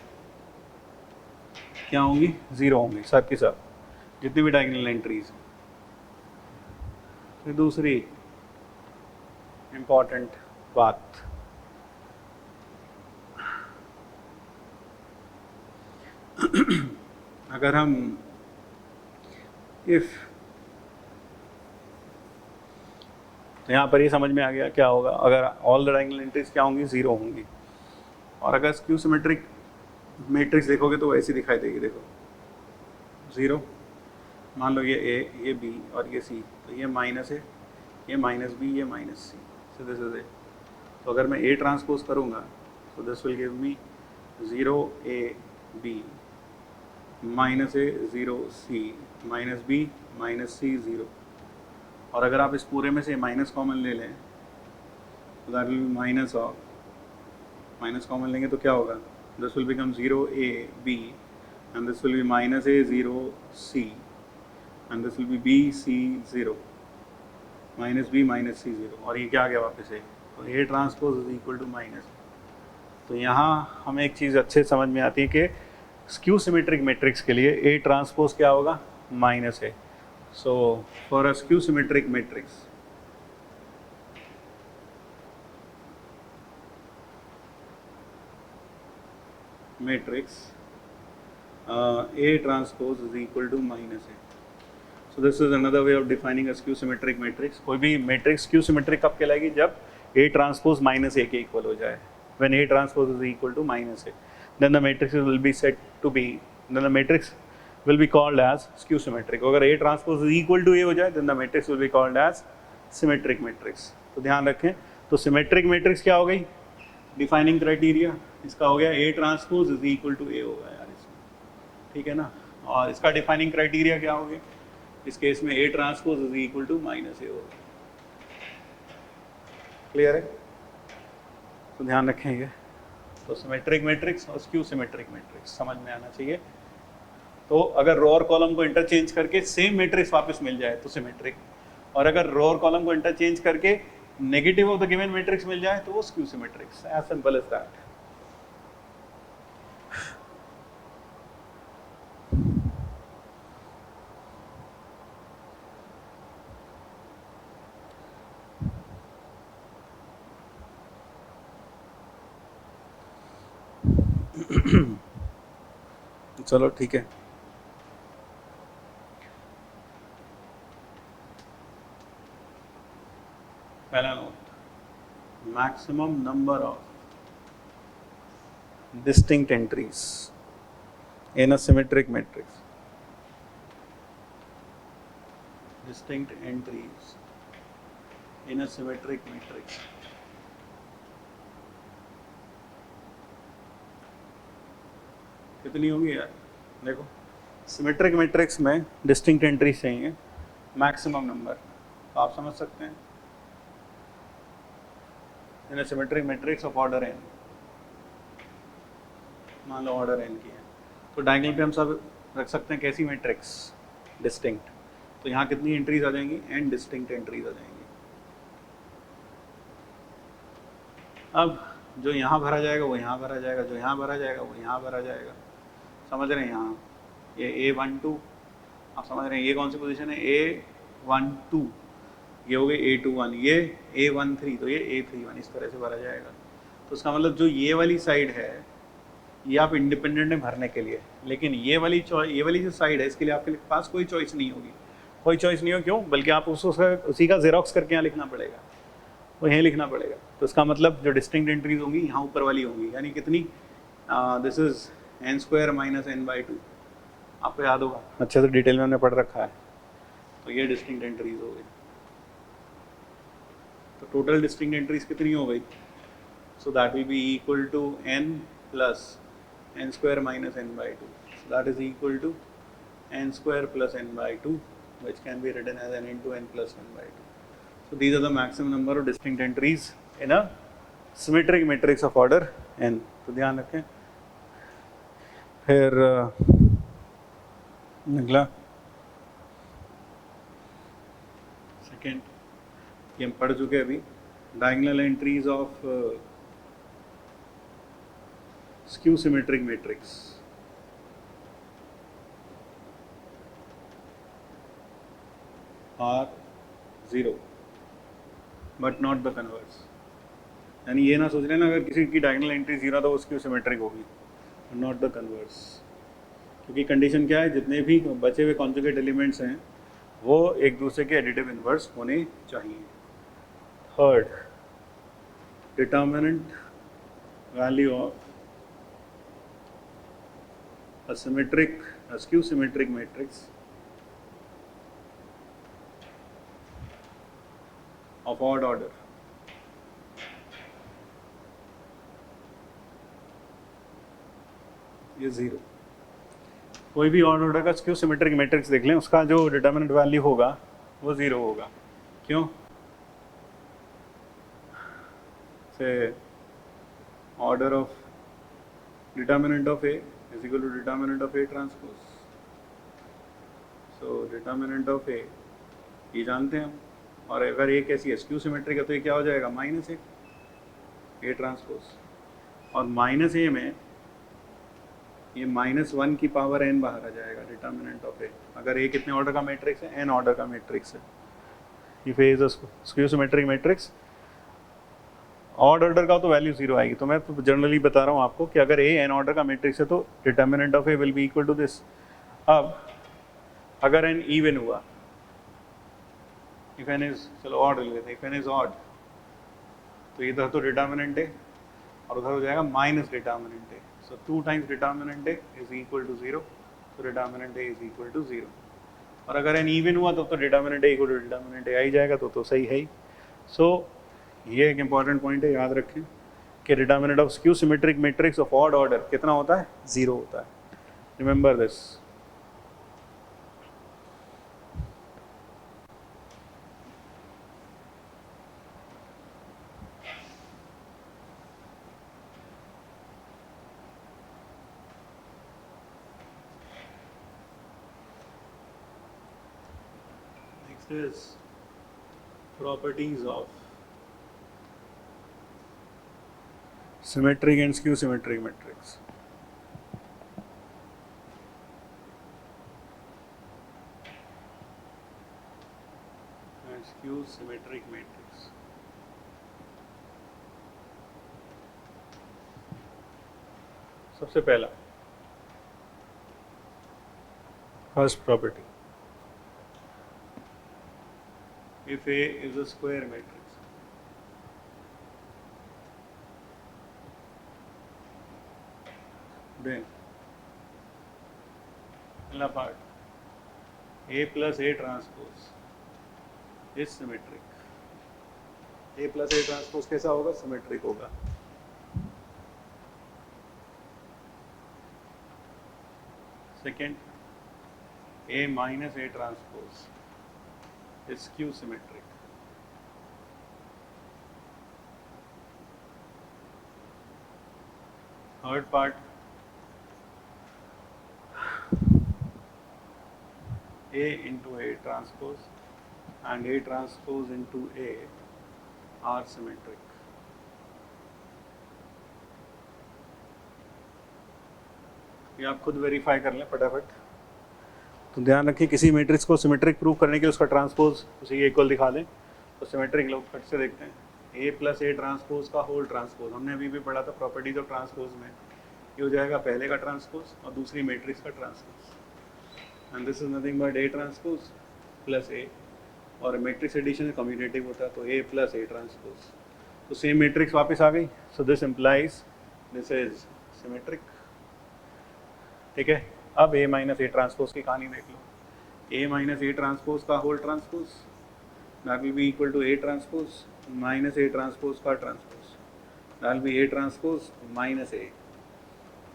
क्या होंगी? 0 होंगी सब की सब, जितनी भी डायगोनल एंट्रीज हैं। फिर दूसरी इंपॉर्टेंट बात, अगर हम इफ, तो यहाँ पर ये समझ में आ गया क्या होगा अगर ऑल द डायगोनल एंट्रीज क्या होंगी? 0 होंगी। और अगर स्क्यू सिमेट्रिक मैट्रिक्स देखोगे तो वैसी दिखाई देगी। देखो 0, मान लो ये A, ये B और ये C, तो ये माइनस है, ये माइनस B, ये minus C, so this is ए। तो अगर मैं A ट्रांसपोज करूँगा तो this will give me 0 A B minus A 0 C minus B minus C 0। और अगर आप इस पूरे में से माइनस कॉमन ले लें तो that will be minus of, minus common लेंगे तो क्या होगा? This will become 0 A B and this will be minus A 0 C and this will be B C 0 minus B minus C zero, और ये क्या आ गया वापस ए, तो A transpose is equal to minus. तो यहाँ हमें एक चीज़ अच्छे समझ में आती है कि स्क्यू सिमेट्रिक मैट्रिक्स के लिए ए ट्रांसपोज क्या होगा, minus A. So for a skew symmetric matrix A transpose is equal to minus A. So this is another way of defining a skew symmetric matrix. कोई भी matrix skew symmetric कब कहलाएगी, जब A transpose minus A के equal हो जाए। When A transpose is equal to minus A, then the matrix will be said to be, then the matrix will be called as skew symmetric. अगर A transpose is equal to A हो जाए, then the matrix will be called as symmetric matrix. तो ध्यान रखें, तो symmetric matrix क्या हो गई, डिफाइनिंग क्राइटेरिया इसका हो गया A transpose is equal to A होगा यार इसमें, ठीक है ना। और इसका डिफाइनिंग क्राइटेरिया क्या हो गया, इस केस में A transpose is equal to minus A होगा। क्लियर है, तो ध्यान रखेंगे। तो सिमेट्रिक मैट्रिक्स और स्क्यू सिमेट्रिक मैट्रिक्स समझ में आना चाहिए। तो अगर रो और कॉलम को इंटरचेंज करके सेम मैट्रिक्स वापस मिल जाए तो सिमेट्रिक, और अगर रो और कॉलम को इंटरचेंज करके negative of the given matrix मिल जाए तो वो skew symmetrics, as simple as that. चलो ठीक है, पहला note, maximum number of distinct entries in a symmetric matrix. Distinct entries in a symmetric matrix. कितनी होगी यार, देखो सिमेट्रिक मैट्रिक्स में डिस्टिंक्ट एंट्रीज चाहिए मैक्सिमम नंबर, तो आप समझ सकते हैं in a symmetric matrix of order n, मान लो ऑर्डर n की है, तो डायगोनल पे हम सब रख सकते हैं कैसी मैट्रिक्स, डिस्टिंक्ट। तो यहाँ कितनी एंट्रीज आ जाएंगी, n डिस्टिंक्ट एंट्रीज आ जाएंगी। अब जो यहाँ भरा जाएगा वो यहाँ भरा जाएगा, जो यहाँ भरा जाएगा वो यहाँ भरा जाएगा, समझ रहे हैं। यहाँ ये A12 आप समझ रहे हैं, ये कौन सी पोजीशन है, A12, ये हो गई A21, ये A13, तो ये A31, इस तरह से भरा जाएगा। तो इसका मतलब जो ये वाली साइड है ये आप इंडिपेंडेंट में भरने के लिए, लेकिन ये वाली जो साइड है इसके लिए आपके पास कोई चॉइस नहीं होगी, कोई चॉइस नहीं हो, क्यों, बल्कि आप उसी का जेरोक्स करके यहाँ लिखना पड़ेगा, वो यहीं लिखना पड़ेगा। तो इसका मतलब जो डिस्टिंक्ट एंट्रीज होंगी यहाँ ऊपर वाली होंगी, यानी कितनी, this is n² minus n/2, आपको याद होगा अच्छे से डिटेल में हमने पढ़ रखा है। तो ये डिस्टिंक्ट एंट्रीज हो गई, तो टोटल डिस्टिंक्ट एंट्रीज कितनी हो गई, so that will be equal to n plus n² minus n/2, so that is equal to n² plus n/2, which can be written as n into n plus n/2. So these are the maximum number of distinct entries in a symmetric matrix of order n. तो ध्यान रखें। फिर अगला second, ये हम पढ़ चुके अभी, diagonal entries of skew symmetric matrix are 0 but not the converse। यानी ये ना सोच लेना अगर किसी की डायगोनल एंट्री 0 तो वो स्क्यू सिमेट्रिक होगी, नॉट द कन्वर्स, क्योंकि कंडीशन क्या है, जितने भी बचे हुए कॉन्जुगेट एलिमेंट्स हैं वो एक दूसरे के एडिटिव इन्वर्स होने चाहिए। Third, determinant value of a skew symmetric matrix of odd order ये 0। कोई भी ऑड ऑर्डर का स्क्यू सिमेट्रिक मैट्रिक्स देख लें, उसका जो डिटर्मिनेंट वैल्यू होगा वो 0 होगा। क्यों, से order of determinant of A is equal to determinant of A transpose। So determinant of A ये जानते हैं हम, और अगर ए कैसी है, स्क्यू सिमेट्रिक है, तो ये क्या हो जाएगा, माइनस ए ट्रांसपोज। और माइनस ए में ये -1 की पावर n बाहर आ जाएगा, डिटर्मिनेंट ऑफ ए। अगर ए कितने ऑर्डर का मैट्रिक्स है, n ऑर्डर का मैट्रिक्स है। If A is a skew symmetric matrix, odd order का तो वैल्यू 0 आएगी। तो मैं तो जनरली बता रहा हूँ आपको कि अगर ए n ऑर्डर का मैट्रिक्स है तो determinant of A will be equal to this. अब अगर n इवन हुआ, इफ n इज, चलो ऑड ले लेते हैं, इफ n इज ऑड, तो इधर तो डिटर्मिनेंट है और उधर हो जाएगा माइनस डिटर्मिनेंट है। सो 2 टाइम्स डिटर्मिनेंट है इज इक्वल टू 0, तो डिटर्मिनेंट है इज इक्वल टू 0। और अगर n इवन हुआ तो डिटर्मिनेंट है इक्वल टू डिटर्मिनेंट है आ ही जाएगा, तो सही है ही। सो ये एक इंपॉर्टेंट पॉइंट है, याद रखें कि determinant of skew symmetric matrix of odd order कितना होता है, 0 होता है। Remember this. Next is properties of symmetric and skew symmetric matrix. And skew symmetric matrix. सबसे पहला first property, if A is a square matrix, then पहला part, A plus A transpose is symmetric. A plus A transpose कैसा होगा, symmetric होगा। Second, A minus A transpose is skew symmetric. Third part, A into A transpose and A transpose into A are symmetric. ये आप खुद verify कर लें फटाफट। तो ध्यान रखें, किसी मैट्रिक्स को सिमेट्रिक प्रूव करने के लिए उसका ट्रांसपोज उसी के इक्वल दिखा दें तो सिमेट्रिक। लोग फट से देखते हैं, ए प्लस ए ट्रांसपोज का होल ट्रांसपोज, हमने अभी भी पढ़ा था प्रॉपर्टीज ऑफ ट्रांसपोज में। ये हो जाएगा पहले का ट्रांसपोज और दूसरी मैट्रिक्स का transpose, and this is nothing but A transpose plus A, और मैट्रिक्स एडिशन कम्यूटेटिव होता है तो ए प्लस ए ट्रांसपोज, तो सेम मैट्रिक्स वापस आ गई। So this implies this is symmetric. ठीक है, अब ए माइनस ए ट्रांसपोज की कहानी देख लो। ए माइनस ए ट्रांसपोज का whole transpose that will be equal to A transpose minus A transpose का transpose, that will be A transpose minus A,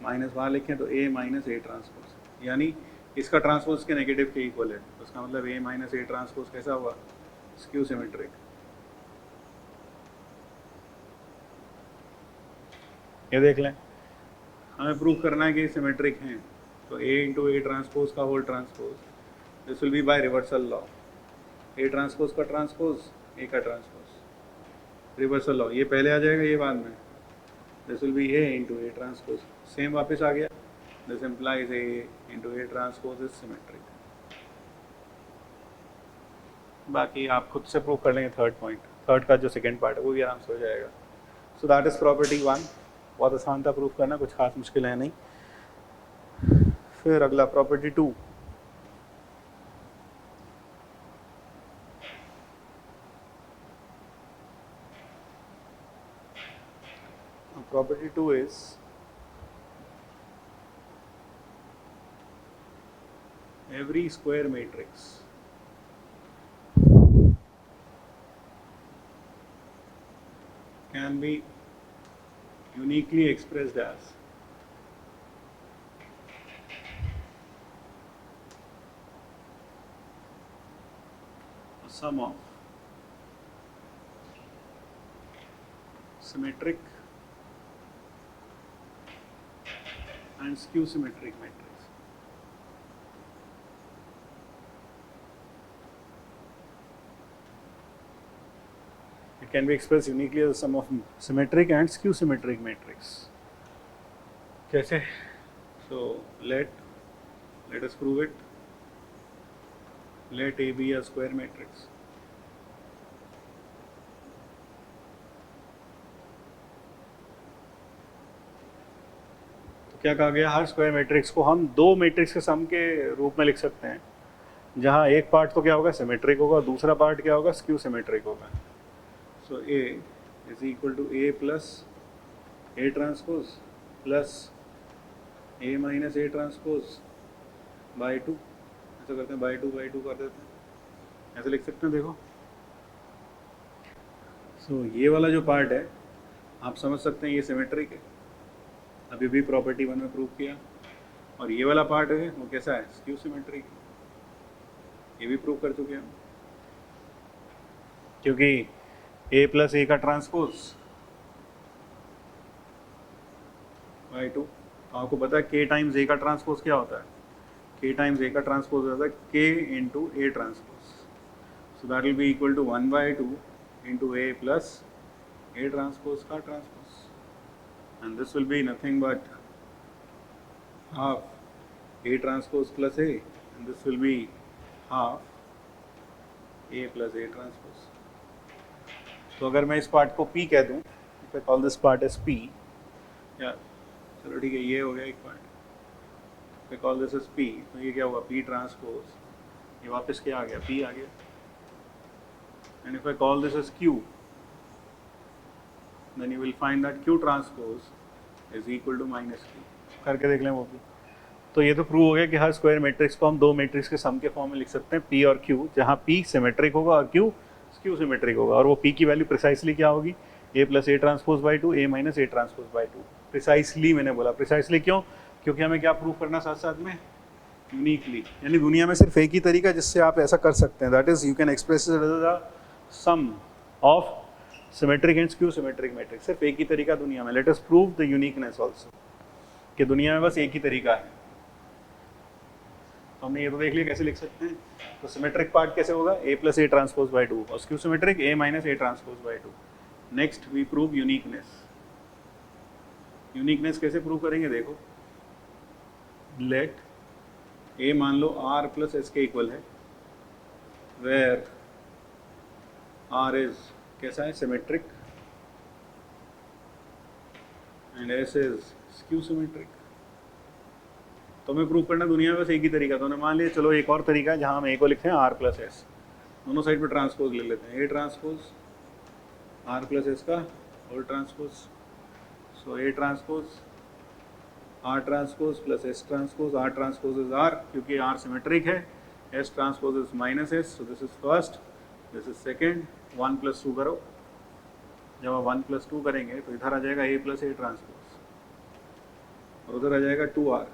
minus वहाँ लिखें तो ए माइनस ए ट्रांसपोज, यानी इसका ट्रांसपोज के नेगेटिव के इक्वल है। तो उसका मतलब ए माइनस ए ट्रांसपोज कैसा हुआ, स्क्यू सिमेट्रिक। ये देख लें, हमें प्रूव करना है कि सिमेट्रिक हैं, तो ए इंटू ए ट्रांसपोज का whole transpose, this will be by reversal law, A transpose का ट्रांसपोज ए का ट्रांसपोज, रिवर्सल लॉ, ये पहले आ जाएगा ये बाद में, this will be A into A transpose, same वापस आ गया, this implies A into A transpose is symmetric. बाकी आप खुद से प्रूव कर लेंगे थर्ड पॉइंट, थर्ड का जो सेकेंड पार्ट है वो भी आराम से हो जाएगा। सो दैट इज़ प्रॉपर्टी 1, बहुत आसान था प्रूफ करना, कुछ खास मुश्किल है नहीं। फिर अगला property 2, property 2 is every square matrix can be uniquely expressed as a sum of symmetric and skew symmetric matrix. It can be expressed uniquely as the sum of symmetric and skew symmetric matrix. कैसे? So let us prove it. Let A be a square matrix. तो क्या कहा गया, हर square matrix को हम दो matrix के सम के रूप में लिख सकते हैं, जहाँ एक पार्ट तो क्या होगा सिमेट्रिक होगा, दूसरा पार्ट क्या होगा स्क्यू सिमेट्रिक होगा. So A is equal to A plus A transpose plus A minus A transpose by 2. ऐसा करते हैं, बाई 2 कर देते हैं, ऐसे लिख सकते हैं. देखो सो ये वाला जो पार्ट है आप समझ सकते हैं ये सिमेट्रिक है, अभी भी प्रॉपर्टी 1 में प्रूव किया. और ये वाला पार्ट है वो कैसा है, स्क्यू सिमेट्रिक है, ये भी प्रूव कर चुके हैं. क्योंकि A प्लस A का ट्रांसपोज बाई 2, तो आपको पता है K टाइम्स A का ट्रांसपोज क्या होता है, K टाइम्स A का ट्रांसपोज होता है K into A transpose. So that will be equal to 1/2 into A plus A transpose का transpose, and this will be nothing but half A transpose plus A, and this will be half A plus A transpose. तो अगर मैं इस part को P कह दूँ, if I call this part as P, या चलो ठीक है ये हो गया एक part, if I call this as P, तो ये क्या होगा P transpose, ये वापस क्या आ गया P आ गया. and if I call this as Q, then you will find that Q transpose is equal to minus Q. करके देख लें वो भी. तो ये तो प्रूव हो गया कि हर स्क्वायर मैट्रिक्स को हम दो मैट्रिक्स के सम के फॉर्म में लिख सकते हैं P और Q, जहाँ P सिमेट्रिक होगा और Q स्क्यू सिमेट्रिक होगा. और वो P की वैल्यू प्रिसाइसली क्या होगी, A plus A transpose by 2, A minus A transpose by 2. Precisely मैंने बोला, प्रिसाइसली क्यों, क्योंकि हमें क्या प्रूव करना साथ साथ में, यूनिकली. यानी दुनिया में सिर्फ एक ही तरीका जिससे आप ऐसा कर सकते हैं, that is you can express the sum of symmetric and skew symmetric matrix. सिर्फ एक ही तरीका दुनिया में. Let us prove the uniqueness also, कि दुनिया में बस एक ही तरीका है. तो हमने ये तो देख लिया कैसे लिख सकते हैं. तो सिमेट्रिक पार्ट कैसे होगा, A plus A transpose by 2, और skew symmetric A minus A transpose by 2. Next we prove uniqueness. Uniqueness कैसे प्रूव करेंगे, देखो लेट A मान लो R प्लस S के इक्वल है, वेयर R इज कैसा है symmetric and S is skew symmetric. तो हमें प्रूव करना दुनिया में बस एक ही तरीका. तो हमने मान लिया चलो एक और तरीका है जहाँ हम A को लिखते हैं R प्लस S, दोनों साइड पे ट्रांसपोज ले लेते हैं, A transpose R plus S का whole transpose. So A transpose R transpose plus S transpose. R transpose is R क्योंकि R सिमेट्रिक है, S transpose is minus S. So this is first, this is second. 1 plus 2 करो, जब आप 1 plus 2 करेंगे तो इधर आ जाएगा A प्लस A ट्रांसपोज और उधर आ जाएगा 2R.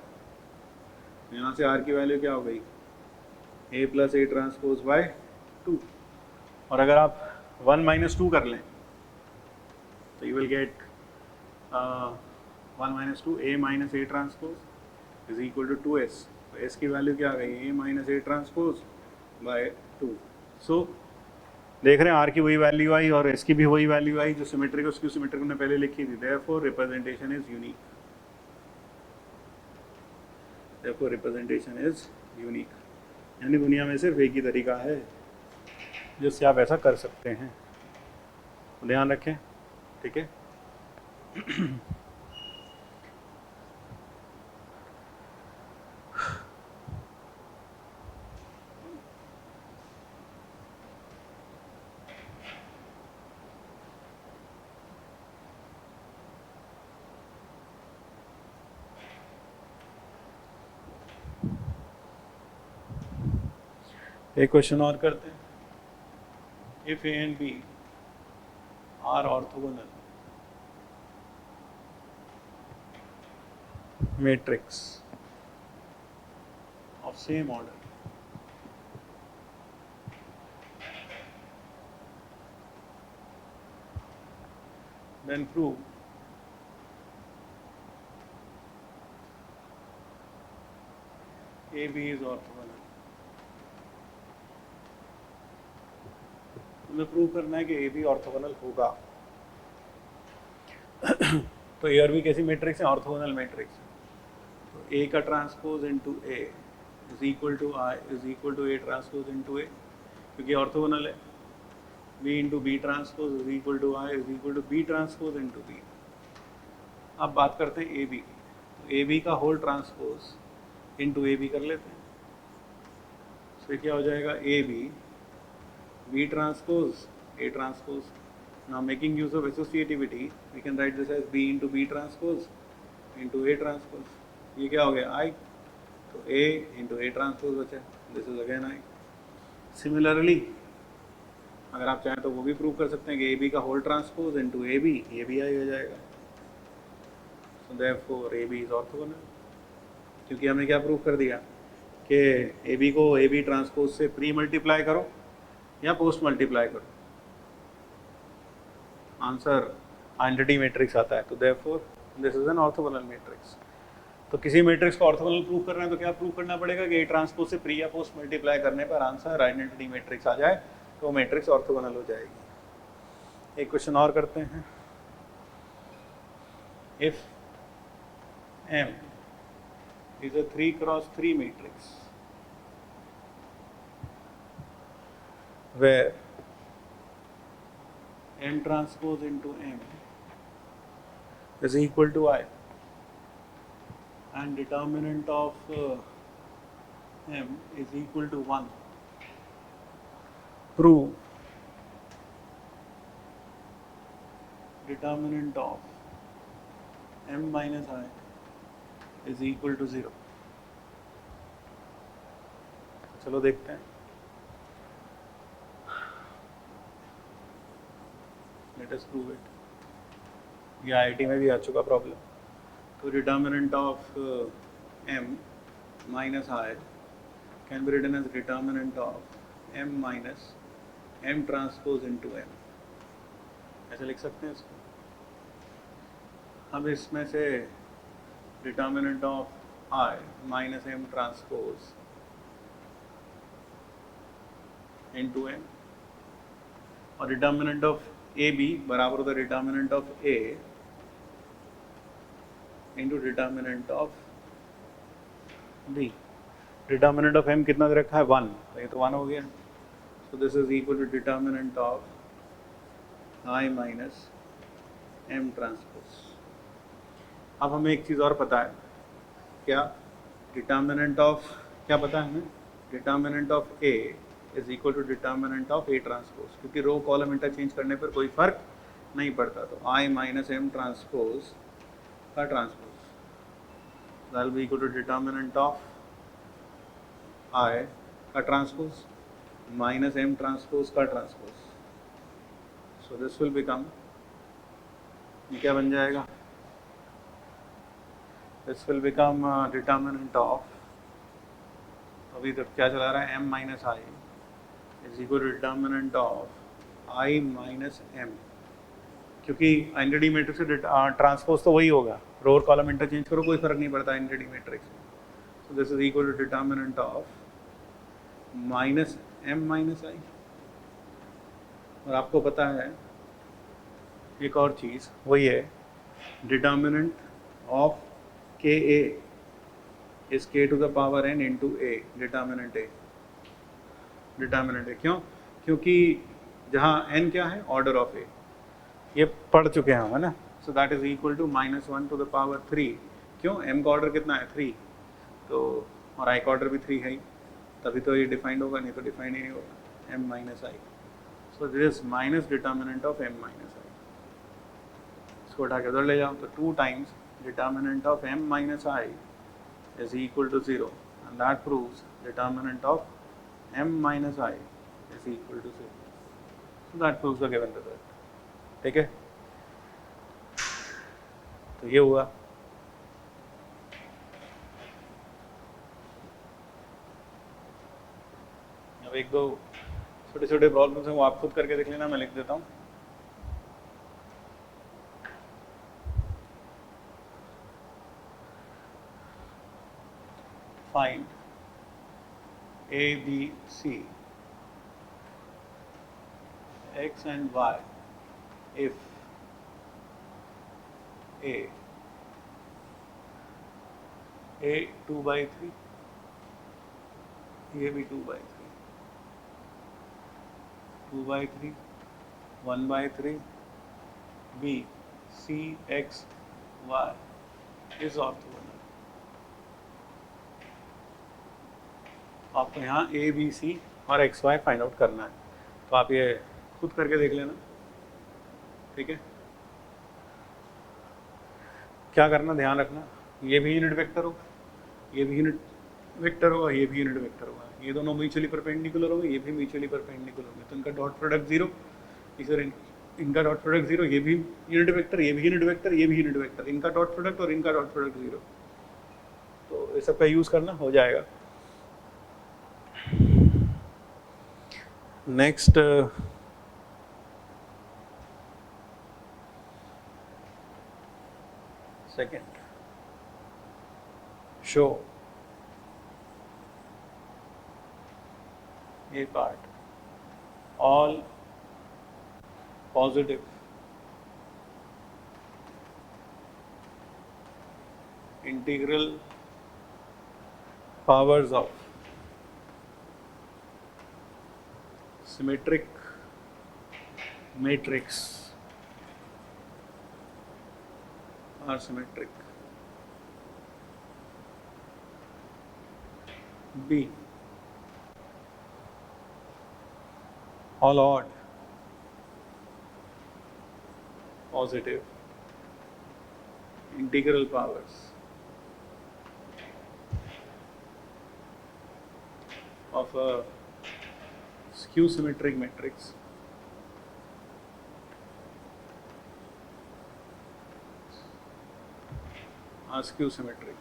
यहाँ से R की वैल्यू क्या हो गई, A plus A transpose by 2. और अगर आप 1 माइनस 2 कर लें तो you will get 1 minus 2 A minus A transpose is equal to 2S. तो S की वैल्यू क्या आ गई, A minus A transpose by 2. So देख रहे हैं R की वही वैल्यू आई और S की भी वही वैल्यू आई जो सिमेट्रिक और स्क्यू सिमेट्रिक ने पहले लिखी थी. Therefore representation is unique. Therefore representation is unique. यानी दुनिया में सिर्फ एक ही तरीका है जिससे आप ऐसा कर सकते हैं. तो ध्यान रखें, ठीक है. एक क्वेश्चन और करते हैं. If A and B are orthogonal matrix of same order, then prove AB is orthogonal हमें प्रूव करना है कि ए बी ऑर्थोगोनल होगा। तो ए और बी कैसी मैट्रिक्स है? Orthogonal matrix. तो ए का transpose into A is equal to I is equal to A transpose into A, क्योंकि ऑर्थोगोनल है। B into B transpose is equal to I is equal to B transpose into B. अब बात करते हैं A B. तो A B का whole transpose into A B कर लेते हैं। तो क्या हो जाएगा? A B B transpose A transpose. Now making use of associativity, we can write this as B into B transpose into A transpose. ये क्या हो गया? I. तो A into A transpose बचा। This is again I. Similarly, अगर आप चाहें तो वो भी प्रूव कर सकते हैं कि AB का होल ट्रांसपोज into AB, ये भी I हो जाएगा। So therefore AB is orthogonal, क्योंकि हमने क्या प्रूव कर दिया कि AB को AB ट्रांसपोज से प्री मल्टीप्लाई करो या पोस्ट मल्टीप्लाई करो, आंसर आइडेंटिटी मैट्रिक्स आता है। तो therefore this is an orthogonal matrix. तो किसी मैट्रिक्स को ऑर्थोगोनल प्रूव करना है तो क्या प्रूव करना पड़ेगा कि ए ट्रांसपोज से प्री या पोस्ट मल्टीप्लाई करने पर आंसर आइडेंटिटी मैट्रिक्स आ जाए तो मैट्रिक्स ऑर्थोगोनल हो जाएगी। एक क्वेश्चन और करते हैं। If M is a 3x3 matrix where M transpose into M is equal to I and determinant of M is equal to 1, prove determinant of M minus I is equal to 0। चलो देखते हैं। Let us prove it। ये IIT में भी आ चुका problem. तो determinant of M minus I can be written as determinant of M minus M transpose into M। ऐसे लिख सकते हैं इसको। अब इसमें से determinant of I minus M transpose into M और determinant of AB बराबर होता है determinant of A into determinant of B। determinant of M कितना दे रखा है? 1, तो ये तो 1 हो गया। so this is equal to determinant of I minus M transpose। अब हमें एक चीज़ और पता है, क्या? determinant of क्या पता है हमें? determinant of A is equal to determinant of A transpose, क्योंकि रो कॉलम इंटरचेंज करने पर कोई फर्क नहीं पड़ता। तो आई माइनस एम ट्रांसपोज का transpose that will be equal to determinant of I का ट्रांसपोज माइनस एम ट्रांसपोज का transpose. So this will become, ये क्या बन जाएगा? This will become determinant of, अभी तक क्या चला रहा है? M minus I is equal to determinant of I minus M, क्योंकि आइडेंटिटी मैट्रिक्स से ट्रांसपोज तो वही होगा, रो और कॉलम इंटरचेंज करो कोई फर्क नहीं पड़ता आइडेंटिटी मैट्रिक्स में। So this is equal to determinant of minus M minus I. और आपको पता है एक और चीज़, वही है determinant of K A is K to the power n into A. Determinant A, determinant है क्यों? क्योंकि जहाँ n क्या है? ऑर्डर ऑफ ए, ये पढ़ चुके हैं हम, है ना। So that is equal to -1 to the power 3। क्यों? m का ऑर्डर कितना है? 3। तो और i का ऑर्डर भी 3 है ही, तभी तो ये डिफाइंड होगा, नहीं तो डिफाइंड ही नहीं होगा। m minus I, so this is minus determinant of m minus I. इसको उठा के उधर ले जाओ, तो 2 times determinant of m minus I is equal to 0 and that proves determinant of m minus I is equal to 0। So that proves the given result। ठीक है, तो ये हुआ। अब एक दो छोटे छोटे प्रॉब्लम्स हैं, वो आप खुद करके देख लेना, मैं लिख देता हूँ। Find A, B, C x and y if a 2 by 3, ये भी 2 by 3, 2 by 3, 1 by 3, b c x y is orthogonal। आपको यहाँ ए बी सी और एक्स वाई फाइंड आउट करना है, तो आप ये खुद करके देख लेना, ठीक है। क्या करना, ध्यान रखना, ये भी यूनिट वेक्टर होगा, ये भी यूनिट वेक्टर होगा, ये भी यूनिट वेक्टर होगा, ये दोनों म्यूचुअली परपेंडिकुलर होंगे, ये भी म्यूचुअली परपेंडिकुलर होंगे, तो इनका डॉट प्रोडक्ट जीरो, इनका डॉट प्रोडक्ट जीरो, ये भी यूनिट वेक्टर, ये भी यूनिट वेक्टर, ये भी यूनिट वेक्टर, इनका डॉट प्रोडक्ट और इनका डॉट प्रोडक्ट जीरो, तो ये सब का यूज करना हो जाएगा। Next second, show a part all positive integral powers of symmetric matrix are symmetric। B, all odd positive integral powers of a skew symmetric matrix are skew symmetric।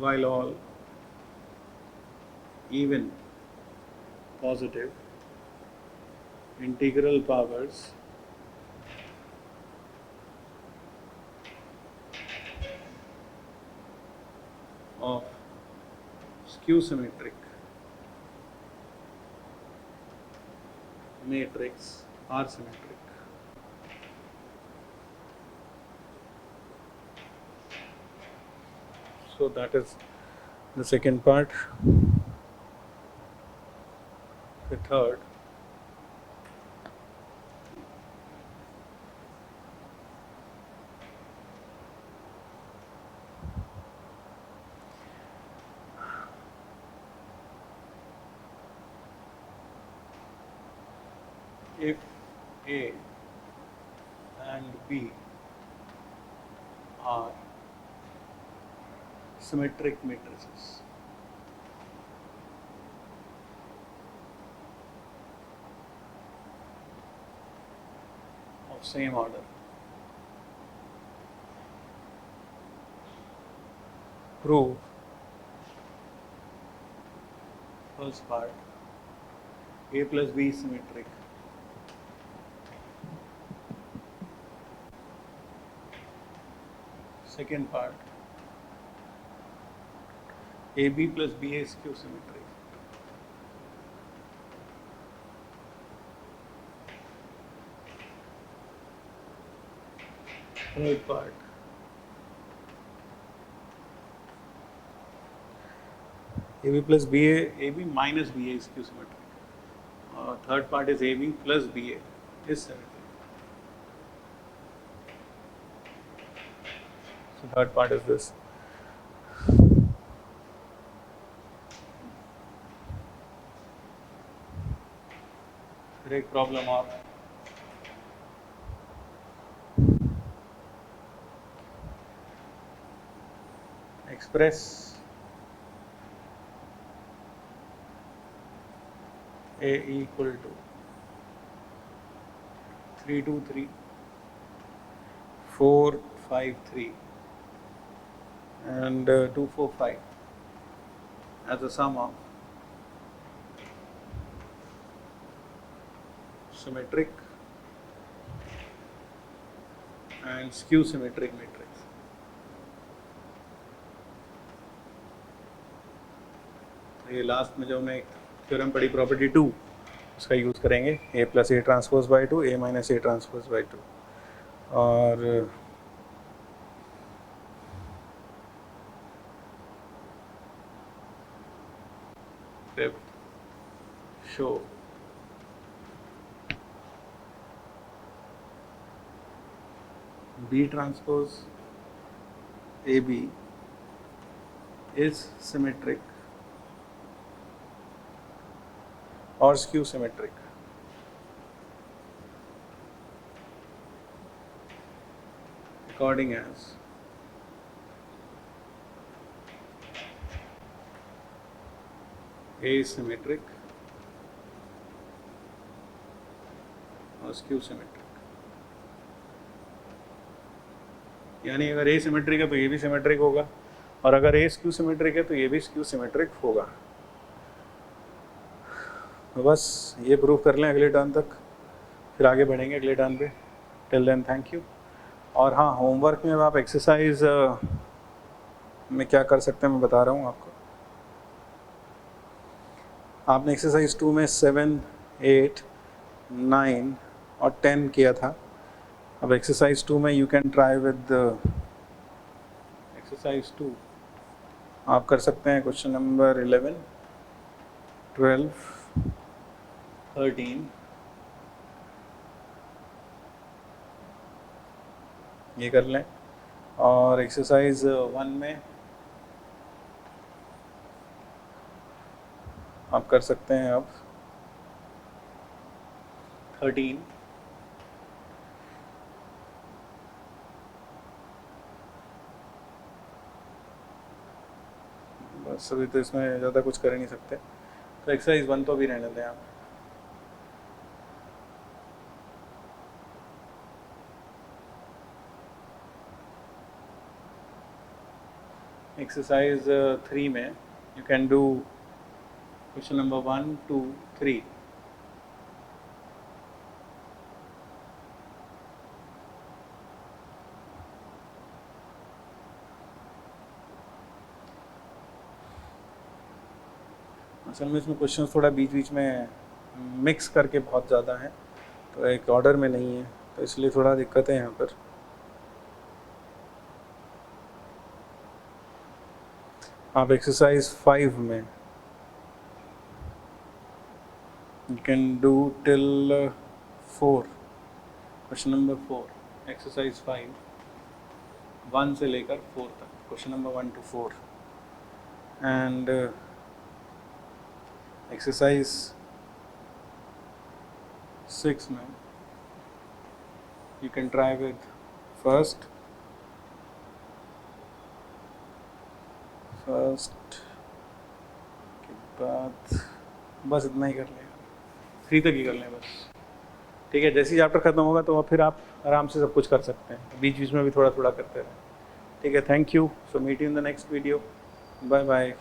While all even positive integral powers of skew symmetric matrix are symmetric। So that is the second part। The third, if A and B are symmetric matrices, of same order, prove first part A plus B is symmetric, second part AB plus BA is skew symmetric, third part AB plus BA, AB minus BA is skew symmetric, third part is AB plus BA is symmetric। So third part is this। फिर एक problem और, express A equal to 323 453 and 245 as a sum of symmetric and skew symmetric matrix। ये last में जो हमने theorem पढ़ी property 2, उसका use करेंगे, a plus A transpose by 2, a minus A transpose by 2। और show B transpose AB is symmetric or skew symmetric according as A is symmetric और skew symmetric। यानी अगर A सिमेट्रिक है तो ये भी सिमेट्रिक होगा, और अगर A स्क्यू सिमेट्रिक है तो ये भी स्क्यू सिमेट्रिक होगा। तो बस ये प्रूव कर लें अगले टर्न तक, फिर आगे बढ़ेंगे अगले टर्न पे। Till then thank you. और हाँ, होमवर्क में आप एक्सरसाइज में क्या कर सकते हैं मैं बता रहा हूँ आपको। आपने एक्सरसाइज 2 में 7, 8, 9 और 10 किया था। अब एक्सरसाइज 2 में you can try with exercise 2 आप कर सकते हैं क्वेश्चन नंबर 11, 12, 13 ये कर लें। और एक्सरसाइज 1 में आप कर सकते हैं अब 13, बस अभी तो इसमें ज़्यादा कुछ कर ही नहीं सकते, तो एक्सरसाइज 1 तो भी रहने दें आप। एक्सरसाइज 3 में you can do question number 1, 2, 3। असल में इसमें क्वेश्चन थोड़ा बीच बीच में मिक्स करके बहुत ज़्यादा हैं, तो एक ऑर्डर में नहीं है, तो इसलिए थोड़ा दिक्कत है यहाँ पर। आप एक्सरसाइज 5 में you can do till 4, question number 4, exercise 5, 1 से लेकर 4 तक, question number 1 to 4। And exercise 6 में you can try with first के बाद बस इतना ही कर लें, 3 तक ही कर लें बस। ठीक है, जैसे ही चैप्टर ख़त्म होगा तो फिर आप आराम से सब कुछ कर सकते हैं, बीच बीच में भी थोड़ा थोड़ा करते रहें। ठीक है, thank you. So meet you in the next video. Bye bye.